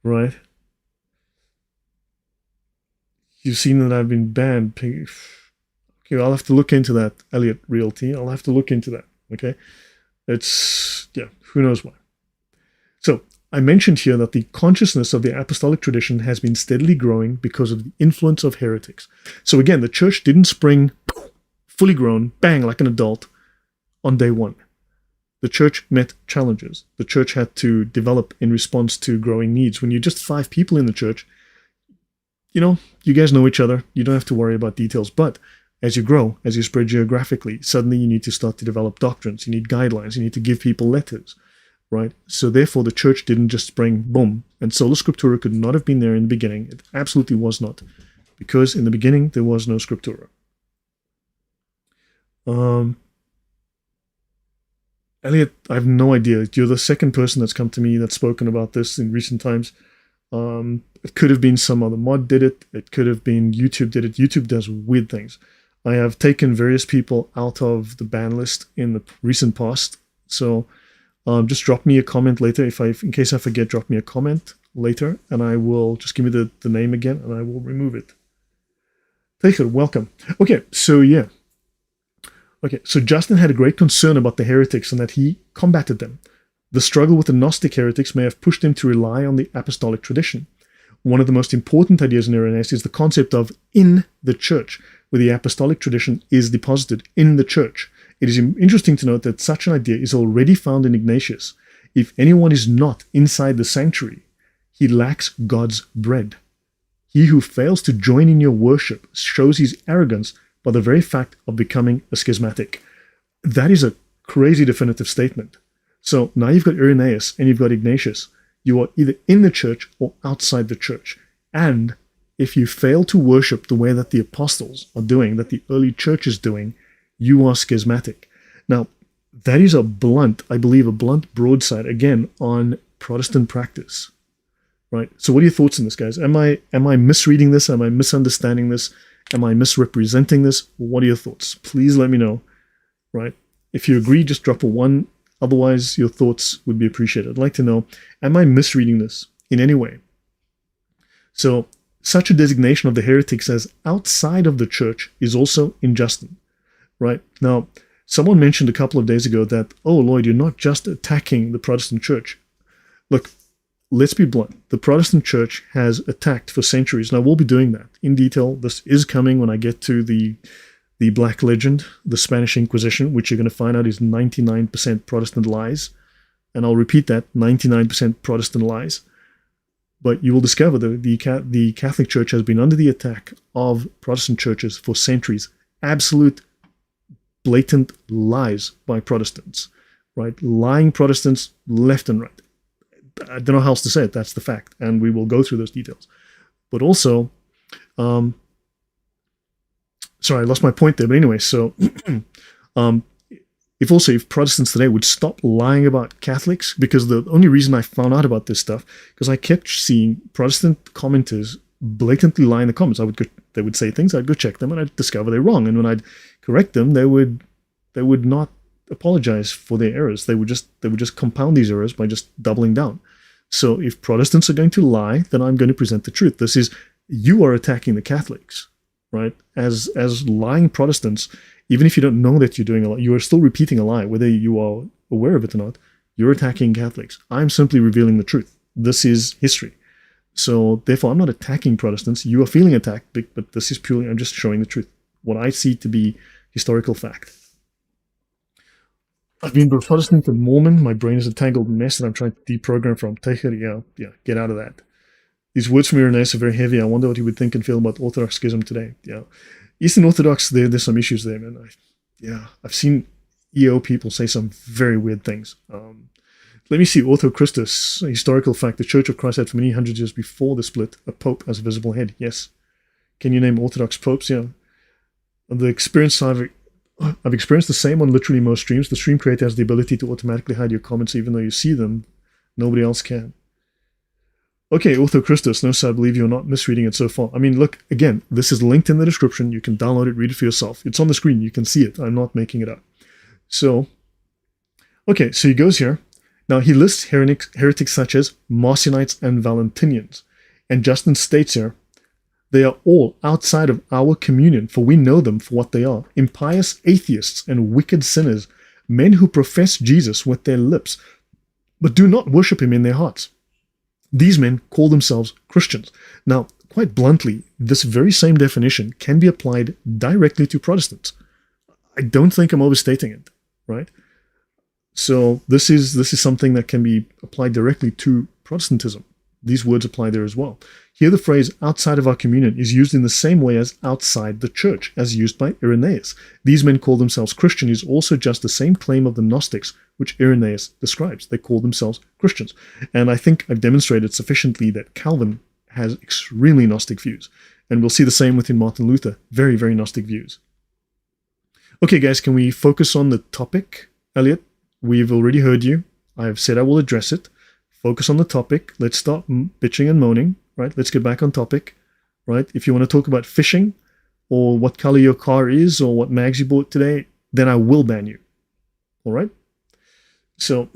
Right? You've seen that I've been banned. Okay, I'll have to look into that, Elliot Realty. I'll have to look into that, okay? It's, yeah, who knows why. So, I mentioned here that the consciousness of the apostolic tradition has been steadily growing because of the influence of heretics. So again, the church didn't spring fully grown, bang, like an adult, on day one. The church met challenges. The church had to develop in response to growing needs. When you're just 5 people in the church, you guys know each other. You don't have to worry about details. But as you grow, as you spread geographically, suddenly you need to start to develop doctrines. You need guidelines. You need to give people letters, right? So therefore, the church didn't just spring, boom. And sola scriptura could not have been there in the beginning. It absolutely was not. Because in the beginning, there was no scriptura. Elliot, I have no idea. You're the second person that's come to me that's spoken about this in recent times. It could have been some other mod did it. It could have been YouTube did it. YouTube does weird things. I have taken various people out of the ban list in the recent past. So just drop me a comment later. In case I forget, drop me a comment later, and I will just give me the name again, and I will remove it. Take it. Welcome. Okay, so yeah. Okay, so Justin had a great concern about the heretics and that he combated them. The struggle with the Gnostic heretics may have pushed him to rely on the apostolic tradition. One of the most important ideas in Irenaeus is the concept of in the church, where the apostolic tradition is deposited in the church. It is interesting to note that such an idea is already found in Ignatius. If anyone is not inside the sanctuary, he lacks God's bread. He who fails to join in your worship shows his arrogance by the very fact of becoming a schismatic. That is a crazy definitive statement. So now you've got Irenaeus and you've got Ignatius. You are either in the church or outside the church. And if you fail to worship the way that the apostles are doing, that the early church is doing, you are schismatic. Now, that is a blunt broadside, again, on Protestant practice. Right? So what are your thoughts on this, guys? Am I misreading this? Am I misunderstanding this? Am I misrepresenting this? What are your thoughts? Please let me know. Right? If you agree, just drop a 1. Otherwise, your thoughts would be appreciated. I'd like to know, am I misreading this in any way? So, such a designation of the heretics as outside of the church is also in Justin, right? Now, someone mentioned a couple of days ago that, oh, Lloyd, you're not just attacking the Protestant church. Look, let's be blunt. The Protestant church has attacked for centuries. Now, we'll be doing that in detail. This is coming when I get to the Black Legend, the Spanish Inquisition, which you're going to find out is 99% Protestant lies. And I'll repeat that, 99% Protestant lies. But you will discover that the Catholic Church has been under the attack of Protestant churches for centuries. Absolute, blatant lies by Protestants, right? Lying Protestants left and right. I don't know how else to say it. That's the fact. And we will go through those details. But also, sorry, I lost my point there. But anyway, so if Protestants today would stop lying about Catholics, because the only reason I found out about this stuff, because I kept seeing Protestant commenters blatantly lie in the comments. They would say things, I'd go check them, and I'd discover they're wrong. And when I'd correct them, they would not apologize for their errors. They would just compound these errors by just doubling down. So if Protestants are going to lie, then I'm going to present the truth. This is, you are attacking the Catholics, right? As lying Protestants, even if you don't know that you're doing a lie, you are still repeating a lie, whether you are aware of it or not. You're attacking Catholics. I'm simply revealing the truth. This is history. So therefore, I'm not attacking Protestants. You are feeling attacked, but this is purely, I'm just showing the truth. What I see to be historical fact. I've been both Protestant and Mormon. My brain is a tangled mess that I'm trying to deprogram from. Yeah, get out of that. These words from Irenaeus are very heavy. I wonder what he would think and feel about Orthodox schism today. Yeah. Eastern Orthodox, there's some issues there, man. I've seen EO people say some very weird things. Let me see. Ortho Christus, a historical fact. The Church of Christ had for many hundred years before the split a pope as a visible head. Yes. Can you name Orthodox popes? Yeah. The experience I've experienced the same on literally most streams. The stream creator has the ability to automatically hide your comments even though you see them. Nobody else can. Okay, Ortho Christus. No, sir, I believe you're not misreading it so far. I mean, look, again, this is linked in the description. You can download it, read it for yourself. It's on the screen. You can see it. I'm not making it up. So, okay, so he goes here. Now, he lists heretics such as Marcionites and Valentinians. And Justin states here, they are all outside of our communion, for we know them for what they are, impious atheists and wicked sinners, men who profess Jesus with their lips, but do not worship him in their hearts. These men call themselves Christians. Now, quite bluntly, this very same definition can be applied directly to Protestants. I don't think I'm overstating it, right? So this is something that can be applied directly to Protestantism. These words apply there as well. Here the phrase outside of our communion is used in the same way as outside the church, as used by Irenaeus. These men call themselves Christian is also just the same claim of the Gnostics, which Irenaeus describes. They call themselves Christians. And I think I've demonstrated sufficiently that Calvin has extremely Gnostic views. And we'll see the same within Martin Luther. Very, very Gnostic views. Okay, guys, can we focus on the topic? Elliot, we've already heard you. I've said I will address it. Focus on the topic. Let's stop bitching and moaning, right? Let's get back on topic, right? If you want to talk about fishing or what color your car is or what mags you bought today, then I will ban you. All right? So,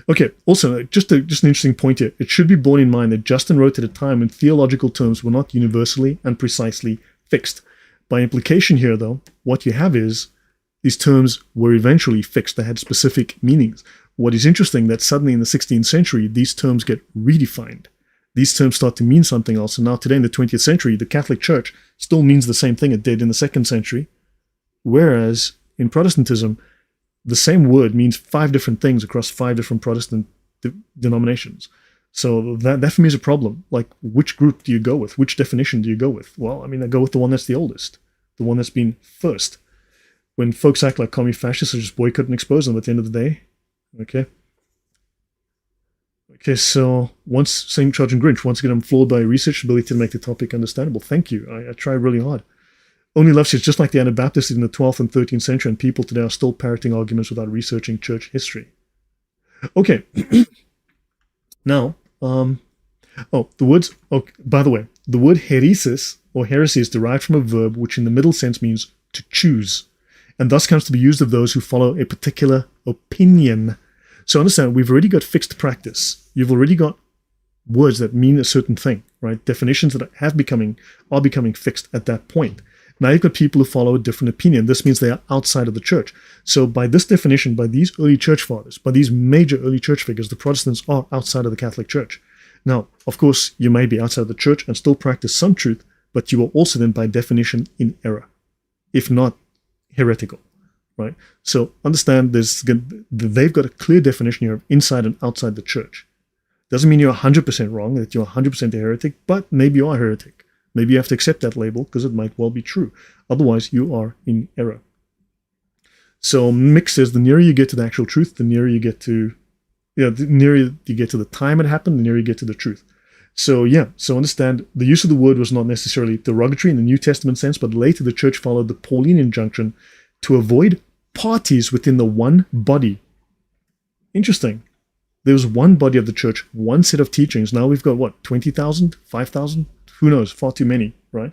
okay, also, just an interesting point here. It should be borne in mind that Justin wrote at a time when theological terms were not universally and precisely fixed. By implication here, though, what you have is these terms were eventually fixed. They had specific meanings. What is interesting that suddenly in the 16th century, these terms get redefined. These terms start to mean something else. And now today in the 20th century, the Catholic Church still means the same thing it did in the 2nd century. Whereas in Protestantism, the same word means 5 different things across 5 different Protestant denominations. So that for me is a problem. Like, which group do you go with? Which definition do you go with? Well, I mean, I go with the one that's the oldest, the one that's been first. When folks act like commie fascists, I just boycott and expose them at the end of the day. Okay. Okay, so once St. Charles and Grinch, once again, I'm floored by your research ability to make the topic understandable. Thank you. I try really hard. Only Love says, just like the Anabaptists in the 12th and 13th century, and people today are still parroting arguments without researching church history. Okay. Now, the words, by the way, the word heresis or heresy is derived from a verb which in the middle sense means to choose, and thus comes to be used of those who follow a particular opinion. So understand, we've already got fixed practice. You've already got words that mean a certain thing, right? Definitions that are becoming fixed at that point. Now you've got people who follow a different opinion. This means they are outside of the church. So by this definition, by these early church fathers, by these major early church figures, the Protestants are outside of the Catholic Church. Now, of course, you may be outside of the church and still practice some truth, but you are also then by definition in error, if not heretical, right? So understand they've got a clear definition here of inside and outside the church. Doesn't mean you're 100% wrong, that you're 100% a heretic, but maybe you are a heretic. Maybe you have to accept that label because it might well be true. Otherwise, you are in error. So Mick says the nearer you get to the actual truth, the nearer you get to, the nearer you get to the time it happened, the nearer you get to the truth. So so understand the use of the word was not necessarily derogatory in the New Testament sense, but later the church followed the Pauline injunction to avoid parties within the one body. Interesting. There was one body of the church, one set of teachings. Now we've got what, 20,000, 5,000? Who knows? Far too many, right?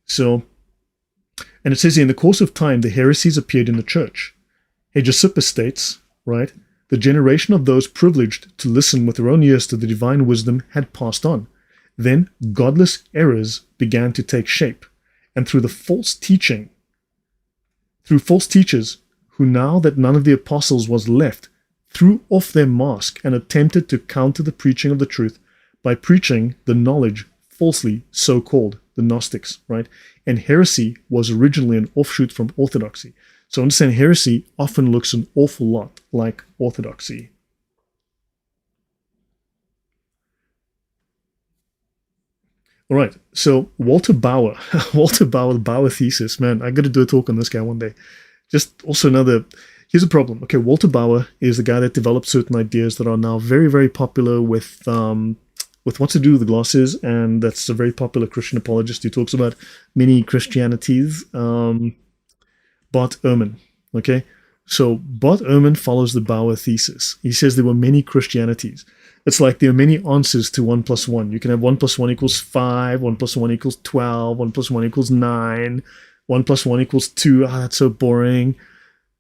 So, and it says here, in the course of time, the heresies appeared in the church. Hegesippus states, right, the generation of those privileged to listen with their own ears to the divine wisdom had passed on. Then godless errors began to take shape, and through false teachers, who now that none of the apostles was left, threw off their mask and attempted to counter the preaching of the truth by preaching the knowledge falsely so-called, the Gnostics, right? And heresy was originally an offshoot from orthodoxy. So understand, heresy often looks an awful lot like orthodoxy. All right, so Walter Bauer, the Bauer thesis, man, I got to do a talk on this guy one day. Just also here's a problem. Okay, Walter Bauer is the guy that developed certain ideas that are now very, very popular with what to do with the glosses, and that's a very popular Christian apologist who talks about many Christianities, Bart Ehrman. Okay, so Bart Ehrman follows the Bauer thesis. He says there were many Christianities. It's like there are many answers to 1 + 1. You can have 1 + 1 = 5, 1 + 1 = 12, 1 + 1 = 9, 1 + 1 = 2. Ah, that's so boring.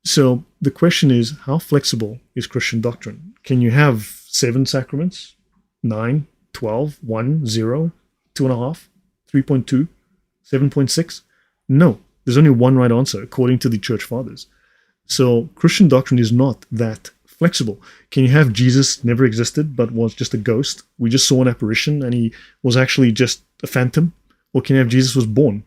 So the question is, how flexible is Christian doctrine? Can you have 7 sacraments? 9, 12, 1, 0, 2.5, 3.2, 7.6? No, there's only one right answer according to the church fathers. So Christian doctrine is not that flexible. Can you have Jesus never existed but was just a ghost? We just saw an apparition and he was actually just a phantom? Or can you have Jesus was born?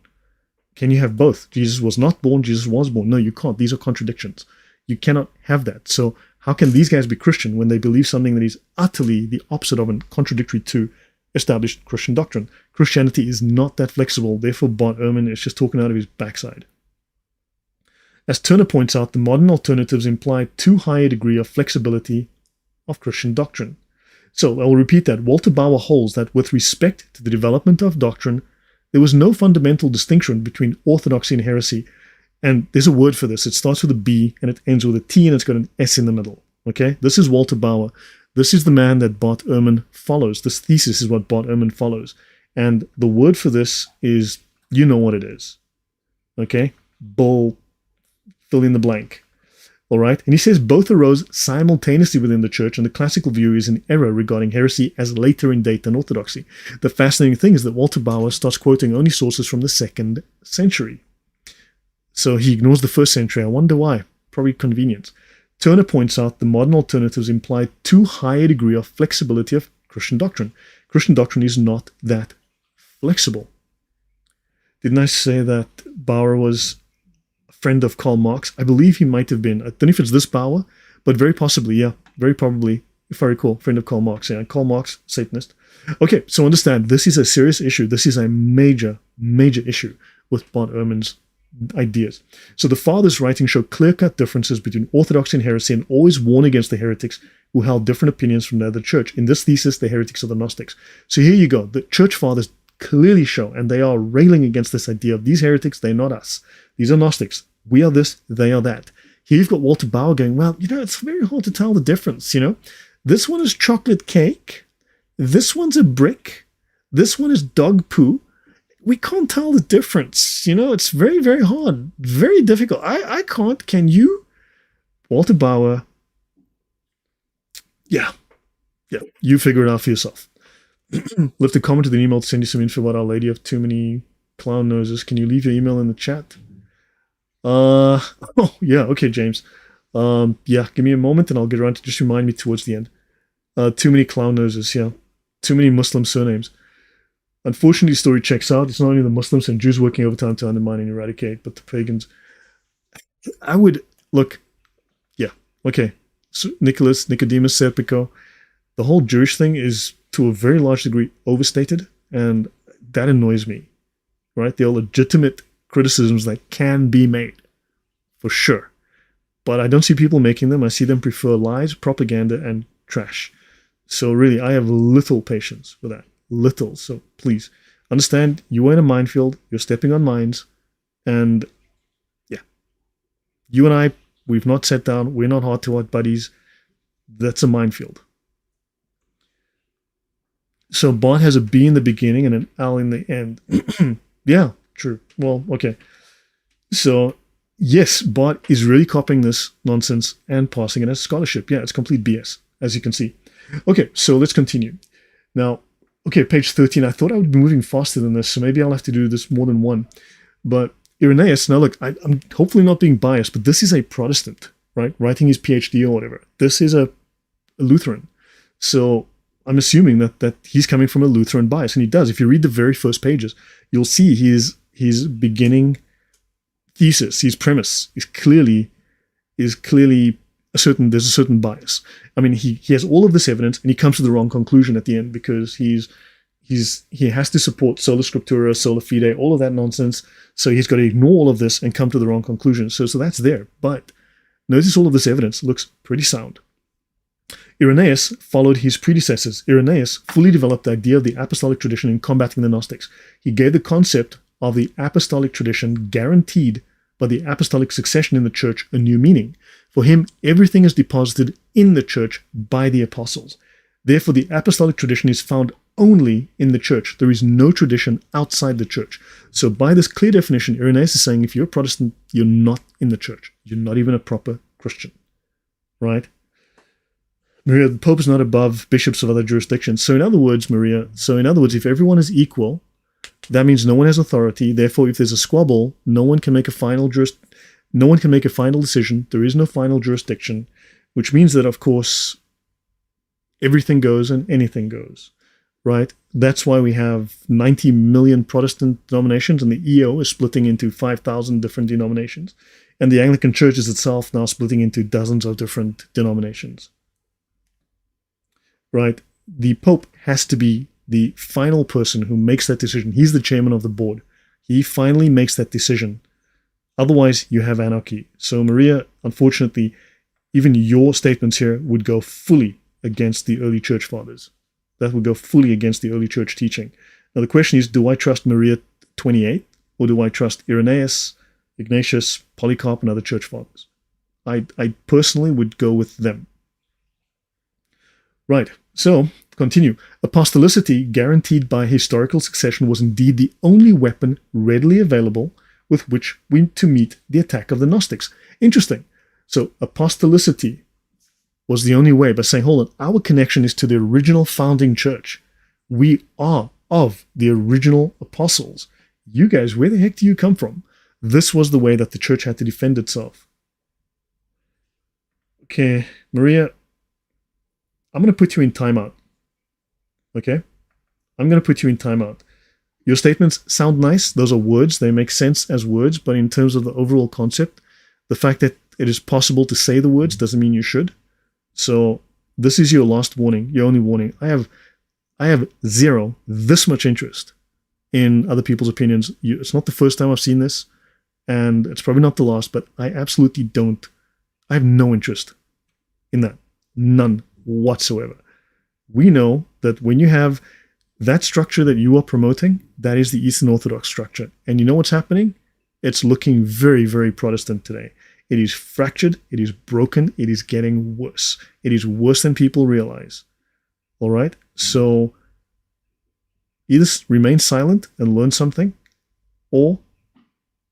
Can you have both? Jesus was not born, Jesus was born. No, you can't. These are contradictions. You cannot have that. So how can these guys be Christian when they believe something that is utterly the opposite of and contradictory to established Christian doctrine? Christianity is not that flexible. Therefore, Bart Ehrman is just talking out of his backside. As Turner points out, the modern alternatives imply too high a degree of flexibility of Christian doctrine. So I will repeat that. Walter Bauer holds that with respect to the development of doctrine, there was no fundamental distinction between orthodoxy and heresy. And there's a word for this. It starts with a B and it ends with a T and it's got an S in the middle. Okay? This is Walter Bauer. This is the man that Bart Ehrman follows. This thesis is what Bart Ehrman follows. And the word for this is, you know what it is. Okay? Bull, fill in the blank. All right? And he says both arose simultaneously within the church, and the classical view is in error regarding heresy as later in date than orthodoxy. The fascinating thing is that Walter Bauer starts quoting only sources from the 2nd century. So he ignores the 1st century. I wonder why. Probably convenience. Turner points out the modern alternatives imply too high a degree of flexibility of Christian doctrine. Christian doctrine is not that flexible. Didn't I say that Bauer was friend of Karl Marx? I believe he might have been. I don't know if it's this Bauer, but very possibly, yeah, very probably, if I recall, friend of Karl Marx. Yeah, Karl Marx, Satanist. Okay, so understand, this is a serious issue. This is a major, major issue with Bart Ehrman's ideas. So the fathers' writings show clear-cut differences between orthodoxy and heresy and always warn against the heretics who held different opinions from the other church. In this thesis, the heretics are the Gnostics. So here you go. The church fathers clearly show, and they are railing against this idea of these heretics, they're not us. These are Gnostics. We are this, they are that. Here you've got Walter Bauer going, well, it's very hard to tell the difference, This one is chocolate cake. This one's a brick. This one is dog poo. We can't tell the difference. It's very, very hard. Very difficult. I can't. Can you? Walter Bauer. Yeah. You figure it out for yourself. Left a comment to the email to send you some info about Our Lady of Too Many Clown Noses. Can you leave your email in the chat? Oh, yeah. Okay, James. Yeah, give me a moment and I'll get around to just remind me towards the end. Too many clown noses, yeah. Too many Muslim surnames. Unfortunately, the story checks out. It's not only the Muslims and Jews working overtime to undermine and eradicate, but the pagans. I would, look, yeah, okay. So Nicodemus Serpico, the whole Jewish thing is to a very large degree overstated, and that annoys me, right? There are legitimate criticisms that can be made, for sure. but I don't see people making them. I see them prefer lies, propaganda, and trash. So really, I have little patience for that. Little. So please understand, you are in a minefield. You're stepping on mines. And yeah, you and I, we've not sat down. We're not heart-to-heart buddies. That's a minefield. So Bart has a B in the beginning and an L in the end. Yeah, true. Well, okay. So yes, Bart is really copying this nonsense and passing it as scholarship. Yeah, it's complete BS, as you can see. Okay, so let's continue. Now, okay, page 13. I thought I would be moving faster than this, so maybe I'll have to do this more than one. But Irenaeus, now look, I'm hopefully not being biased, but this is a Protestant, right? Writing his PhD or whatever. This is a Lutheran. So I'm assuming that he's coming from a Lutheran bias, and he does. If you read the very first pages, you'll see his beginning thesis, his premise is clearly there's a certain bias. I mean, he has all of this evidence, and he comes to the wrong conclusion at the end because he has to support sola scriptura, sola fide, all of that nonsense. So he's got to ignore all of this and come to the wrong conclusion. So that's there. But notice all of this evidence looks pretty sound. Irenaeus followed his predecessors. Irenaeus fully developed the idea of the apostolic tradition in combating the Gnostics. He gave the concept of the apostolic tradition guaranteed by the apostolic succession in the church a new meaning. For him, everything is deposited in the church by the apostles. Therefore, the apostolic tradition is found only in the church. There is no tradition outside the church. So by this clear definition, Irenaeus is saying if you're a Protestant, you're not in the church. You're not even a proper Christian, right? Maria, the Pope is not above bishops of other jurisdictions. So in other words, if everyone is equal, that means no one has authority. Therefore, if there's a squabble, no one can make a final decision. There is no final jurisdiction, which means that, of course, everything goes and anything goes, right? That's why we have 90 million Protestant denominations, and the EO is splitting into 5,000 different denominations. And the Anglican Church is itself now splitting into dozens of different denominations. Right? The Pope has to be the final person who makes that decision. He's the chairman of the board. He finally makes that decision. Otherwise, you have anarchy. So, Maria, unfortunately, even your statements here would go fully against the early church fathers. That would go fully against the early church teaching. Now, the question is, do I trust Maria 28, or do I trust Irenaeus, Ignatius, Polycarp, and other church fathers? I personally would go with them. Right, so continue. Apostolicity, guaranteed by historical succession, was indeed the only weapon readily available with which to meet the attack of the Gnostics. Interesting. So apostolicity was the only way, by saying, hold on, our connection is to the original founding church. We are of the original apostles. You guys, where the heck do you come from? This was the way that the church had to defend itself. Okay, Maria, I'm going to put you in timeout. Okay? I'm going to put you in timeout. Your statements sound nice. Those are words. They make sense as words. But in terms of the overall concept, the fact that it is possible to say the words doesn't mean you should. So this is your last warning, your only warning. I have zero, this much interest in other people's opinions. It's not the first time I've seen this, and it's probably not the last, but I absolutely don't. I have no interest in that. None whatsoever. We know that when you have that structure that you are promoting, that is the Eastern Orthodox structure. And you know what's happening? It's looking very, very Protestant today. It is fractured. It is broken. It is getting worse. It is worse than people realize. All right? So either remain silent and learn something, or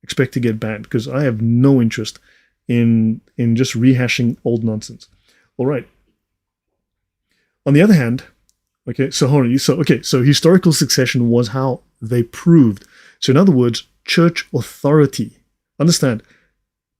expect to get banned, because I have no interest in just rehashing old nonsense. All right. On the other hand, so historical succession was how they proved. So in other words, church authority. Understand,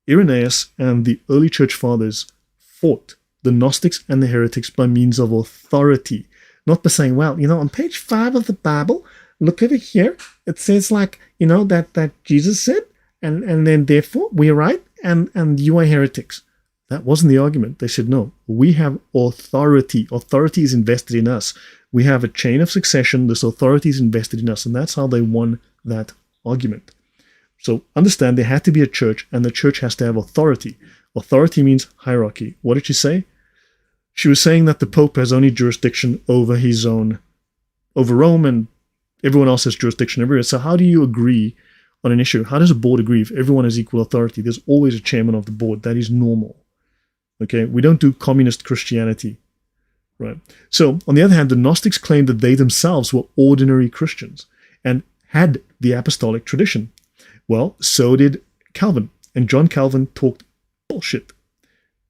Irenaeus and the early church fathers fought the Gnostics and the heretics by means of authority. Not by saying, well, on page 5 of the Bible, look over here. It says that Jesus said, and then therefore we're right, and you are heretics. That wasn't the argument. They said, no, we have authority. Authority is invested in us. We have a chain of succession. This authority is invested in us. And that's how they won that argument. So understand, there had to be a church, and the church has to have authority. Authority means hierarchy. What did she say? She was saying that the Pope has only jurisdiction over over Rome, and everyone else has jurisdiction everywhere. So how do you agree on an issue? How does a board agree if everyone has equal authority? There's always a chairman of the board. That is normal. Okay, we don't do communist Christianity, right? So, on the other hand, the Gnostics claimed that they themselves were ordinary Christians and had the apostolic tradition. Well, so did Calvin, and John Calvin talked bullshit.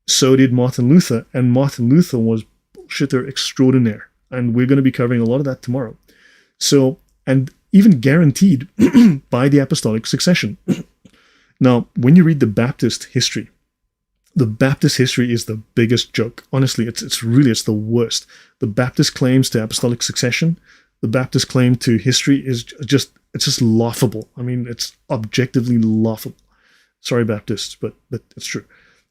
So did Martin Luther, and Martin Luther was bullshitter extraordinaire, and we're going to be covering a lot of that tomorrow. So, and even guaranteed by the apostolic succession. Now, when you read the Baptist history is the biggest joke. Honestly, it's the worst. The Baptist claims to apostolic succession, the Baptist claim to history is just laughable. I mean, it's objectively laughable. Sorry, Baptists, but it's true.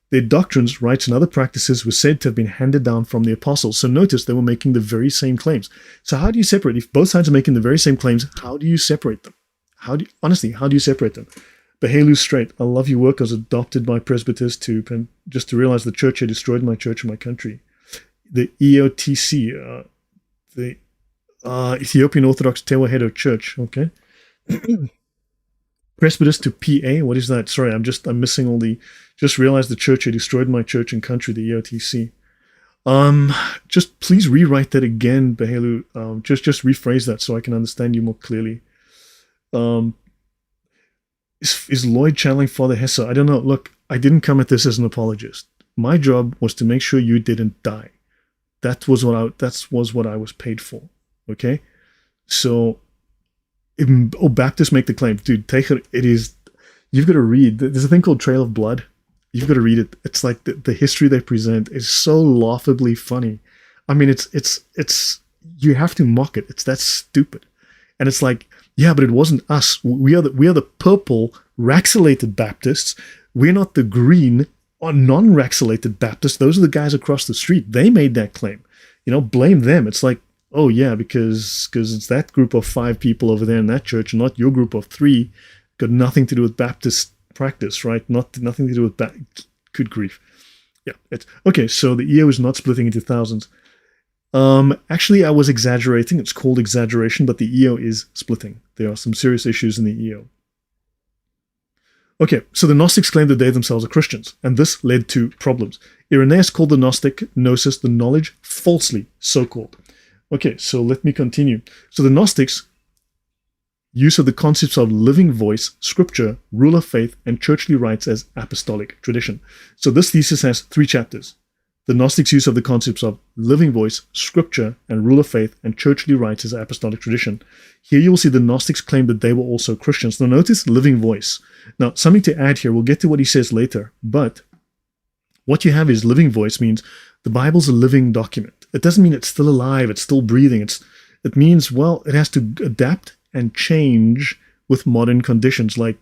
Their doctrines, rites, and other practices were said to have been handed down from the apostles. So notice they were making the very same claims. So how do you separate? If both sides are making the very same claims, how do you separate them? How do you separate them? Behalu straight. I love your work. I was adopted by presbyters just to realize the church had destroyed my church and my country. The EOTC, the Ethiopian Orthodox Tewahedo Church. Okay. Presbyters to PA. What is that? Sorry, I'm missing all the. Just realized the church had destroyed my church and country. The EOTC. Just please rewrite that again, Behalu. Just rephrase that so I can understand you more clearly. Is Lloyd channeling Father Hesse? I don't know. Look, I didn't come at this as an apologist. My job was to make sure you didn't die. That was what I was paid for. Okay, so Baptists make the claim, dude. Take it. It is. You've got to read. There's a thing called Trail of Blood. You've got to read it. It's like the history they present is so laughably funny. I mean, it's you have to mock it. It's that stupid, and it's like, yeah, but it wasn't us. We are the purple raxalated Baptists. We're not the green or non-raxalated Baptists. Those are the guys across the street. They made that claim. Blame them. It's like, oh yeah, because it's that group of 5 people over there in that church, and not your group of 3. Got nothing to do with Baptist practice, right? Nothing to do with good grief. Yeah, it's okay. So the EO is not splitting into thousands. Actually, I was exaggerating. It's called exaggeration, but the EO is splitting. There are some serious issues in the EO. Okay, so the Gnostics claimed that they themselves are Christians, and this led to problems. Irenaeus called the Gnostic gnosis, the knowledge, falsely so-called. Okay, so let me continue. So the Gnostics' use of the concepts of living voice, scripture, rule of faith, and churchly rites as apostolic tradition. So this thesis has 3 chapters. The Gnostics' use of the concepts of living voice, scripture, and rule of faith, and churchly rites as apostolic tradition. Here you will see the Gnostics claim that they were also Christians. Now notice living voice. Now, something to add here. We'll get to what he says later. But what you have is living voice means the Bible's a living document. It doesn't mean it's still alive, it's still breathing. It means, well, it has to adapt and change with modern conditions. Like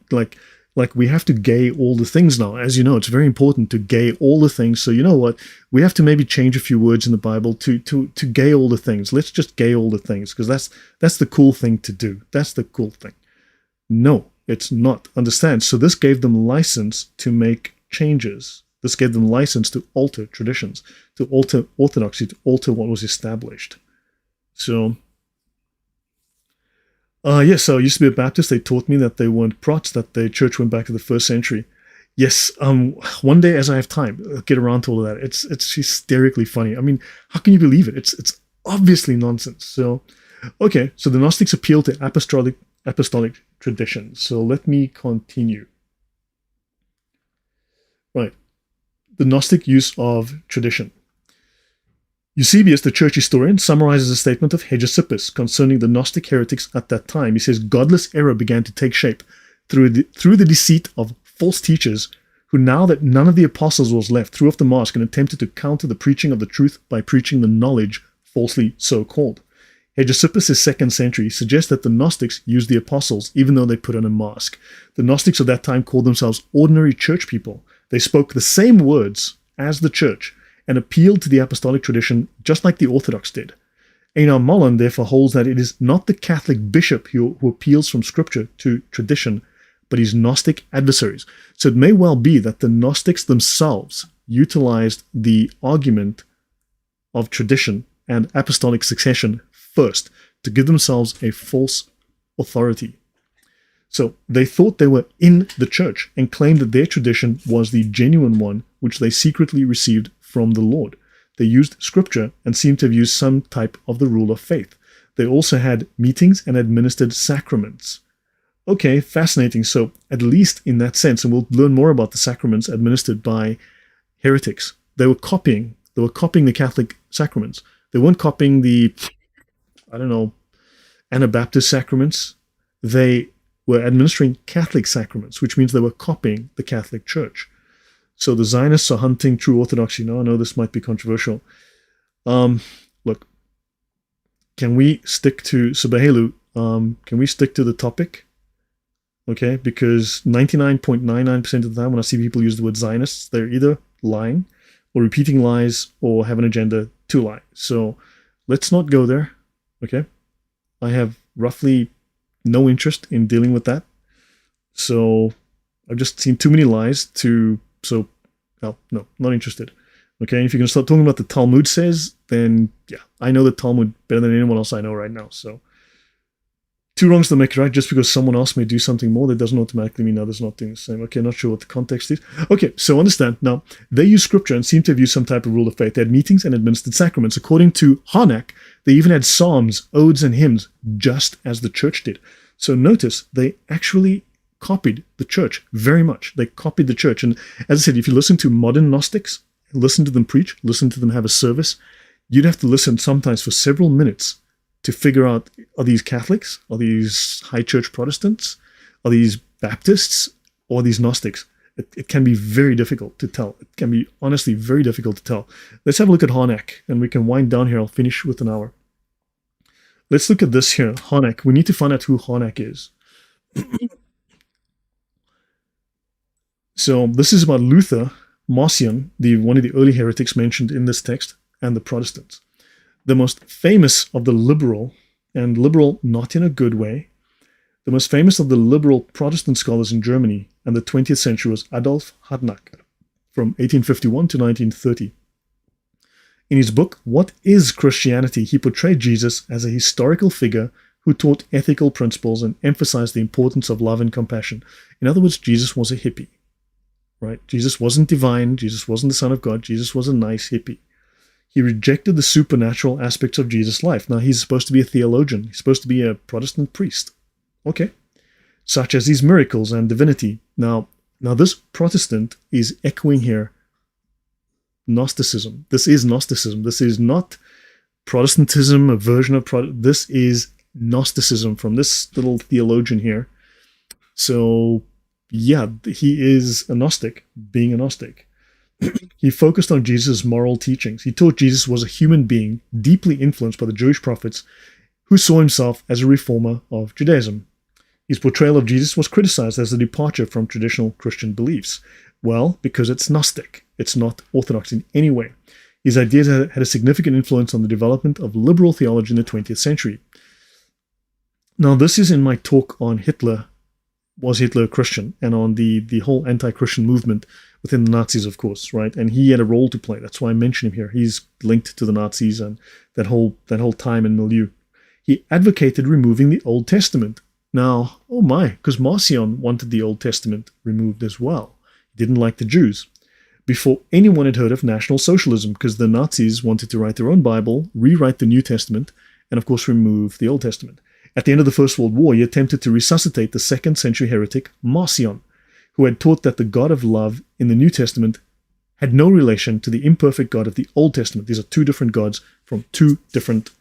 we have to gay all the things now. As you know, it's very important to gay all the things. So you know what? We have to maybe change a few words in the Bible to gay all the things. Let's just gay all the things, because that's the cool thing to do. That's the cool thing. No, it's not. Understand? So this gave them license to make changes. This gave them license to alter traditions, to alter orthodoxy, to alter what was established. So yes, so I used to be a Baptist. They taught me that they weren't prots, that their church went back to the 1st century. Yes, one day as I have time, I'll get around to all of that. It's hysterically funny. I mean, how can you believe it? It's obviously nonsense. So, okay, so the Gnostics appeal to apostolic tradition. So let me continue. Right, the Gnostic use of tradition. Eusebius, the church historian, summarizes a statement of Hegesippus concerning the Gnostic heretics at that time. He says, godless error began to take shape through the deceit of false teachers who, now that none of the apostles was left, threw off the mask and attempted to counter the preaching of the truth by preaching the knowledge falsely so-called. Hegesippus is 2nd century, suggests that the Gnostics used the apostles even though they put on a mask. The Gnostics of that time called themselves ordinary church people. They spoke the same words as the church and appealed to the apostolic tradition just like the Orthodox did. Einar Mollen therefore holds that it is not the Catholic bishop who appeals from scripture to tradition, but but his Gnostic adversaries. So it may well be that the Gnostics themselves utilized the argument of tradition and apostolic succession first to give themselves a false authority. So they thought they were in the church and claimed that their tradition was the genuine one, which they secretly received from the Lord. They used scripture and seemed to have used some type of the rule of faith. They also had meetings and administered sacraments. Okay, fascinating. So at least in that sense, and we'll learn more about the sacraments administered by heretics, they were copying the Catholic sacraments. They weren't copying the, Anabaptist sacraments. They were administering Catholic sacraments, which means they were copying the Catholic Church. So the Zionists are hunting true Orthodoxy. Now, I know this might be controversial. Look, can we stick to Sabahelu? Can we stick to the topic? Okay, because 99.99% of the time when I see people use the word Zionists, they're either lying or repeating lies or have an agenda to lie. So let's not go there. Okay, I have roughly no interest in dealing with that. So I've just seen too many lies no, not interested. Okay, and if you're going to start talking about the Talmud says, then yeah, I know the Talmud better than anyone else I know right now. So two wrongs don't make it right. Just because someone else may do something more, that doesn't automatically mean others not doing the same. Okay, not sure what the context is. Okay, so understand. Now, they use scripture and seem to have used some type of rule of faith. They had meetings and administered sacraments. According to Harnack, they even had psalms, odes, and hymns, just as the church did. So notice, they actually copied the church very much. They copied the church. And as I said, if you listen to modern Gnostics, listen to them preach, listen to them have a service, you'd have to listen sometimes for several minutes to figure out, are these Catholics? Are these high church Protestants? Are these Baptists? Or are these Gnostics? It can be very difficult to tell. It can be honestly very difficult to tell. Let's have a look at Harnack, and we can wind down here. I'll finish with an hour. Let's look at this here, Harnack. We need to find out who Harnack is. So this is about Luther, Marcion, one of the early heretics mentioned in this text, and the Protestants. The most famous of the liberal, and liberal not in a good way, the most famous of the liberal Protestant scholars in Germany and the 20th century was Adolf Harnack, from 1851 to 1930. In his book, What is Christianity?, he portrayed Jesus as a historical figure who taught ethical principles and emphasized the importance of love and compassion. In other words, Jesus was a hippie. Right? Jesus wasn't divine. Jesus wasn't the Son of God. Jesus was a nice hippie. He rejected the supernatural aspects of Jesus' life. Now, he's supposed to be a theologian. He's supposed to be a Protestant priest. Okay. Such as his miracles and divinity. Now this Protestant is echoing here Gnosticism. This is Gnosticism. This is not Protestantism, a version of this is Gnosticism from this little theologian here. So yeah, he is a Gnostic, being a Gnostic. He focused on Jesus' moral teachings. He taught Jesus was a human being, deeply influenced by the Jewish prophets, who saw himself as a reformer of Judaism. His portrayal of Jesus was criticized as a departure from traditional Christian beliefs. Well, because it's Gnostic. It's not Orthodox in any way. His ideas had a significant influence on the development of liberal theology in the 20th century. Now, this is in my talk on Hitler. Was Hitler a Christian? And on the whole anti-Christian movement within the Nazis, of course, right? And he had a role to play. That's why I mention him here. He's linked to the Nazis and that whole time and milieu. He advocated removing the Old Testament. Now, oh my, because Marcion wanted the Old Testament removed as well. He didn't like the Jews. Before anyone had heard of National Socialism, because the Nazis wanted to write their own Bible, rewrite the New Testament, and of course remove the Old Testament. At the end of the First World War, he attempted to resuscitate the 2nd century heretic Marcion, who had taught that the God of love in the New Testament had no relation to the imperfect God of the Old Testament. These are two different gods from two different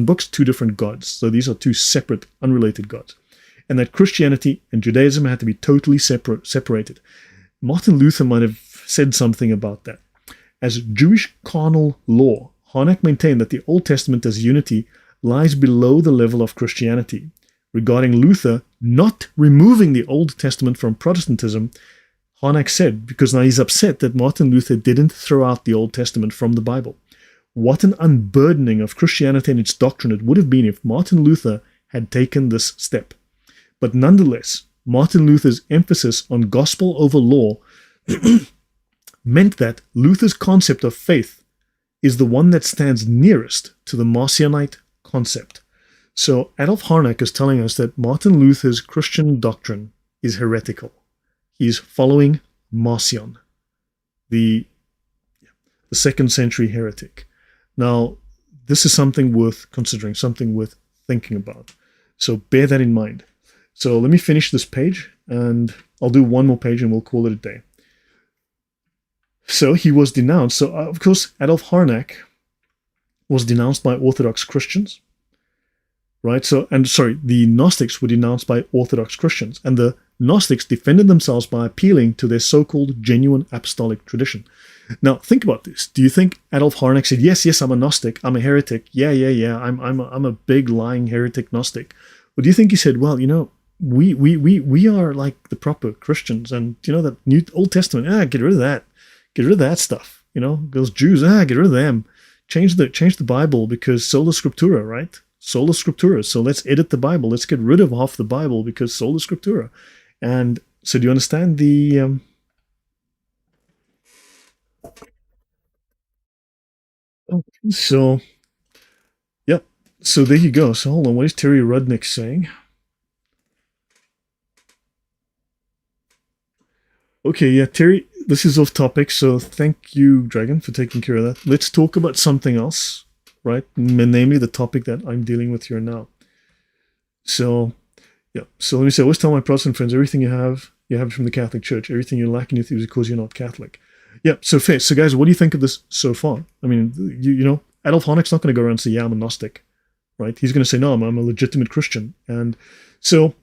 books, two different gods. So these are two separate, unrelated gods. And that Christianity and Judaism had to be totally separated. Martin Luther might have said something about that. As Jewish carnal law, Harnack maintained that the Old Testament as unity lies below the level of Christianity. Regarding Luther not removing the Old Testament from Protestantism, Harnack said, because now he's upset that Martin Luther didn't throw out the Old Testament from the Bible. What an unburdening of Christianity and its doctrine it would have been if Martin Luther had taken this step. But nonetheless, Martin Luther's emphasis on gospel over law meant that Luther's concept of faith is the one that stands nearest to the Marcionite concept. So Adolf Harnack is telling us that Martin Luther's Christian doctrine is heretical. He's following Marcion, the 2nd century heretic. Now, this is something worth considering, something worth thinking about. So bear that in mind. So let me finish this page, and I'll do one more page and we'll call it a day. So he was denounced. So, of course, Adolf Harnack was denounced by Orthodox Christians, right? So, the Gnostics were denounced by Orthodox Christians, and the Gnostics defended themselves by appealing to their so-called genuine apostolic tradition. Now, think about this. Do you think Adolf Harnack said, yes, I'm a Gnostic, I'm a heretic, yeah, I'm a big lying heretic Gnostic? Or do you think he said, well, we are like the proper Christians, and that New Old Testament, get rid of that stuff, those Jews, get rid of them, change the Bible, because sola scriptura, right? Sola scriptura. So let's edit the Bible. Let's get rid of half the Bible because sola scriptura. And so do you understand the so yeah. So there you go. So hold on, what is Terry Rudnick saying? Okay, yeah, Terry, this is off topic, so thank you, Dragon, for taking care of that. Let's talk about something else, right? Namely the topic that I'm dealing with here now. So, yeah, so let me say, I always tell my Protestant friends, everything you have it from the Catholic Church. Everything you're lacking in is because you're not Catholic. Yeah, so fair. So guys, what do you think of this so far? I mean, Adolf Harnack's not going to go around and say, yeah, I'm a Gnostic, right? He's going to say, no, I'm a legitimate Christian. And so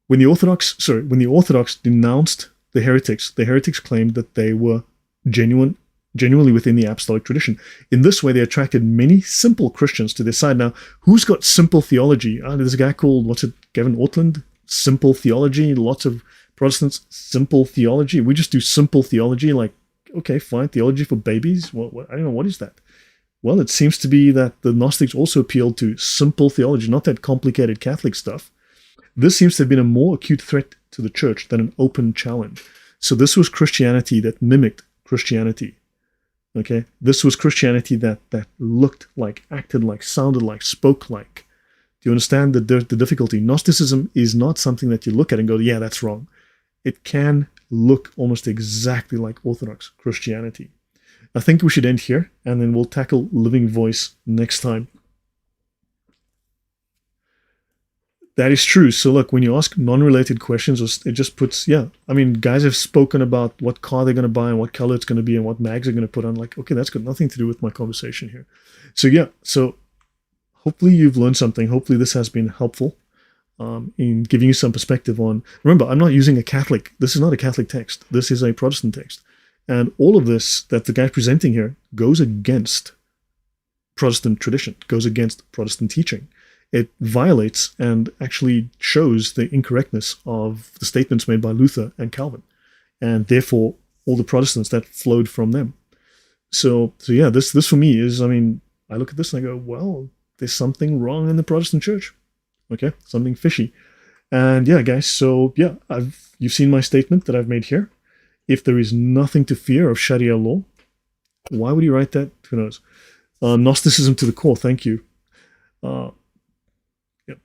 when the Orthodox denounced the heretics claimed that they were genuinely within the apostolic tradition. In this way, they attracted many simple Christians to their side. Now, who's got simple theology? There's a guy called, Gavin Ortland? Simple theology. Lots of Protestants, simple theology. We just do simple theology, like, okay, fine, theology for babies. What I don't know, what is that? Well, it seems to be that the Gnostics also appealed to simple theology, not that complicated Catholic stuff. This seems to have been a more acute threat to the church than an open challenge. So this was Christianity that mimicked Christianity. Okay? This was Christianity that looked like, acted like, sounded like, spoke like. Do you understand the difficulty? Gnosticism is not something that you look at and go, yeah, that's wrong. It can look almost exactly like Orthodox Christianity. I think we should end here, and then we'll tackle Living Voice next time. That is true. So look, when you ask non-related questions, it just puts, guys have spoken about what car they're going to buy and what color it's going to be and what mags they're going to put on. Like, okay, that's got nothing to do with my conversation here. So hopefully you've learned something. Hopefully this has been helpful in giving you some perspective on, remember, I'm not using this is not a Catholic text. This is a Protestant text. And all of this that the guy's presenting here goes against Protestant tradition, goes against Protestant teaching. It violates and actually shows the incorrectness of the statements made by Luther and Calvin, and therefore all the Protestants that flowed from them. So yeah, this for me is, I look at this and I go, well, there's something wrong in the Protestant church. Okay, something fishy. And yeah, guys, so yeah, you've seen my statement that I've made here. If there is nothing to fear of Sharia law, why would you write that? Who knows? Gnosticism to the core, thank you.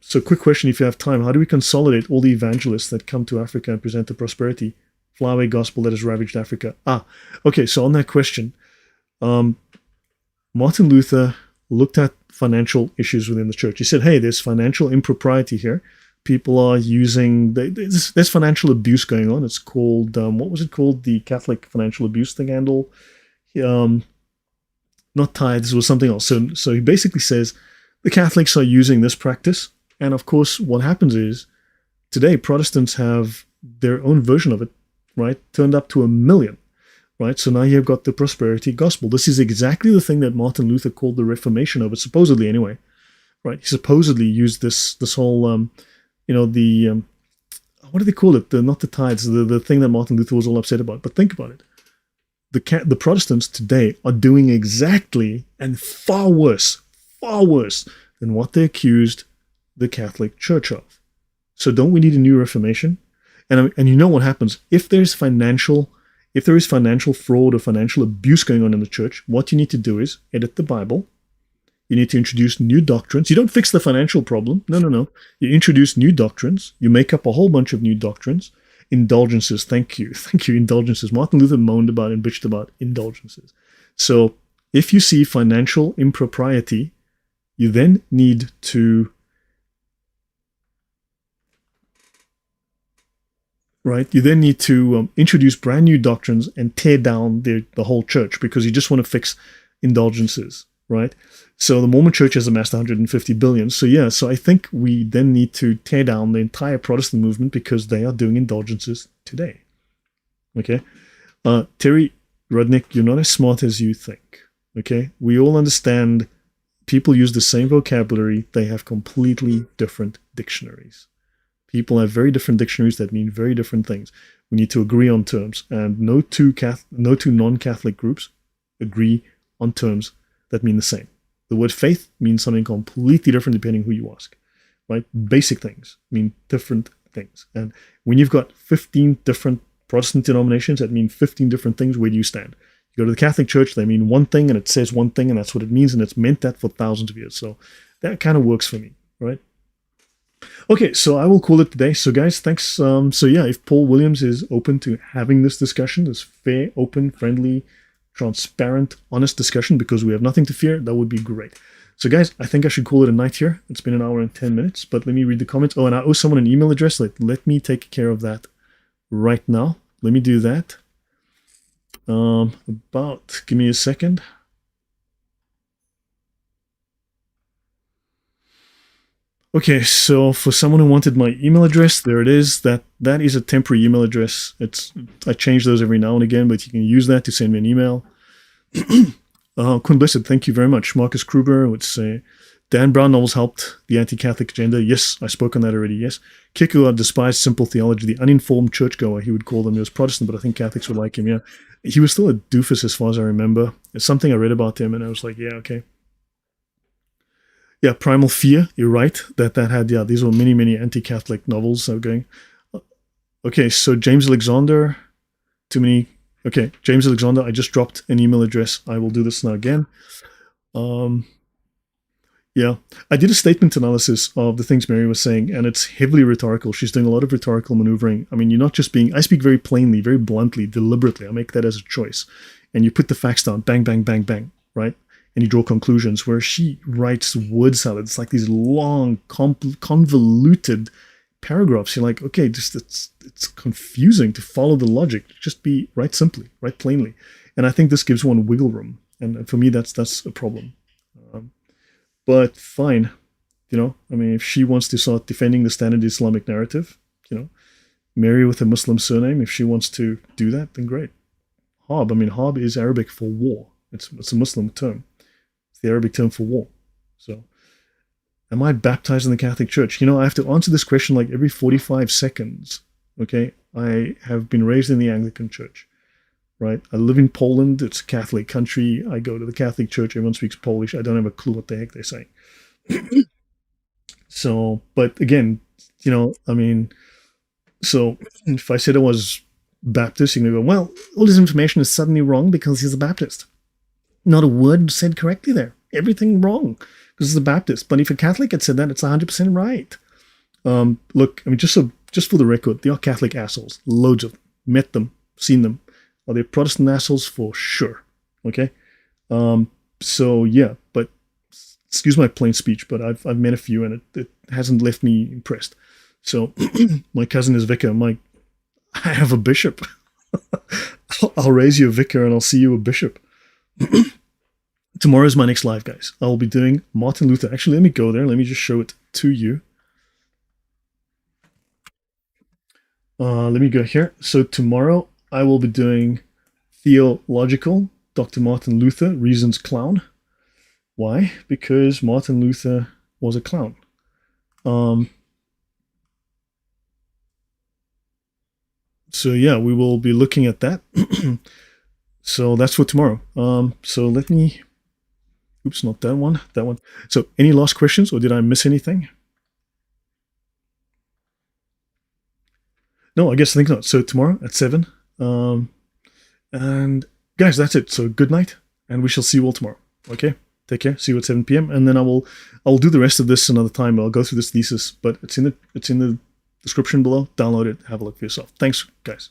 So quick question, if you have time, how do we consolidate all the evangelists that come to Africa and present the prosperity, flyaway gospel that has ravaged Africa? Okay, so on that question, Martin Luther looked at financial issues within the church. He said, hey, there's financial impropriety here. People are using, there's financial abuse going on. It's called, what was it called? The Catholic financial abuse thing handle. Not tithes, it was something else. So he basically says, the Catholics are using this practice. And of course, what happens is, today Protestants have their own version of it, right? Turned up to 1 million, right? So now you've got the prosperity gospel. This is exactly the thing that Martin Luther called the Reformation of it, supposedly anyway, right? He supposedly used this whole, what do they call it? Not the tithes, the thing that Martin Luther was all upset about. But think about it. The Protestants today are doing exactly and far worse than what they accused the Catholic Church of. So don't we need a new Reformation? And you know what happens if there is financial fraud or financial abuse going on in the church? What you need to do is edit the Bible. You need to introduce new doctrines. You don't fix the financial problem. No, no, no. You introduce new doctrines. You make up a whole bunch of new doctrines. Indulgences. Thank you. Thank you. Indulgences. Martin Luther moaned about and bitched about indulgences. So if you see financial impropriety, you then need to introduce brand new doctrines and tear down the whole church because you just want to fix indulgences, right? So the Mormon church has amassed 150 billion. So yeah, so I think we then need to tear down the entire Protestant movement because they are doing indulgences today. Okay? Terry Rudnick, you're not as smart as you think. Okay? We all understand people use the same vocabulary. They have completely different dictionaries. People have very different dictionaries that mean very different things. We need to agree on terms. And no two non-Catholic groups agree on terms that mean the same. The word faith means something completely different depending who you ask, right? Basic things mean different things. And when you've got 15 different Protestant denominations that mean 15 different things, where do you stand? You go to the Catholic Church, they mean one thing and it says one thing and that's what it means and it's meant that for thousands of years. So that kind of works for me, right? Okay, so I will call it today. So guys, thanks. So yeah, if Paul Williams is open to having this discussion, this fair, open, friendly, transparent, honest discussion, because we have nothing to fear, that would be great. So guys, I think I should call it a night here. It's been an hour and 10 minutes, but let me read the comments. Oh, and I owe someone an email address. Let me take care of that right now. Let me do that. Give me a second. Okay, so for someone who wanted my email address, there it is. That is a temporary email address. I change those every now and again, but you can use that to send me an email. Quinn Blessed, thank you very much. Marcus Kruber would say, Dan Brown novels helped the anti-Catholic agenda. Yes, I spoke on that already, yes. Kiku despised simple theology, the uninformed churchgoer, he would call them. He was Protestant, but I think Catholics would like him, yeah. He was still a doofus as far as I remember. It's something I read about him, and I was like, yeah, okay. Yeah, Primal Fear, you're right. That had, yeah, these were many, many anti-Catholic novels going. Okay, so James Alexander, too many. Okay, James Alexander, I just dropped an email address. I will do this now again. Yeah, I did a statement analysis of the things Mary was saying, and it's heavily rhetorical. She's doing a lot of rhetorical maneuvering. I mean, you're not just being, I speak very plainly, very bluntly, deliberately. I make that as a choice. And you put the facts down, bang, bang, bang, bang, right? And you draw conclusions, where she writes word salad. It's like these long, convoluted paragraphs. You're like, okay, it's confusing to follow the logic. Just be right simply, right plainly. And I think this gives one wiggle room. And for me, that's a problem. But fine, I mean, if she wants to start defending the standard Islamic narrative, Mary with a Muslim surname, if she wants to do that, then great. Harb is Arabic for war. It's a Muslim term. It's the Arabic term for war. So, am I baptized in the Catholic Church? I have to answer this question like every 45 seconds. Okay, I have been raised in the Anglican Church, right? I live in Poland. It's a Catholic country. I go to the Catholic Church. Everyone speaks Polish. I don't have a clue what the heck they're saying. So, but again, so if I said I was Baptist, you're going to go, well, all this information is suddenly wrong because he's a Baptist. Not a word said correctly there. Everything wrong because he's a Baptist. But if a Catholic had said that, it's 100% right. Look, I mean, just for the record, they are Catholic assholes. Loads of them. Met them, seen them. Are they Protestant assholes? For sure. Okay? So, yeah, but excuse my plain speech, but I've met a few and it hasn't left me impressed. So, my cousin is vicar. I have a bishop. I'll raise you a vicar and I'll see you a bishop. Tomorrow is my next live, guys. I'll be doing Martin Luther. Actually, let me go there. Let me just show it to you. Let me go here. So tomorrow I will be doing Theological, Dr. Martin Luther, Reason's Clown. Why? Because Martin Luther was a clown. So yeah, we will be looking at that. So that's for tomorrow. So let me, oops, not that one, that one. So any last questions or did I miss anything? No, I guess I think not. So tomorrow at 7. And guys, that's it. So good night, and we shall see you all tomorrow. Okay, take care. See you at 7 p.m. And then I will do the rest of this another time. I'll go through this thesis, but it's in the description below. Download it. Have a look for yourself. Thanks, guys.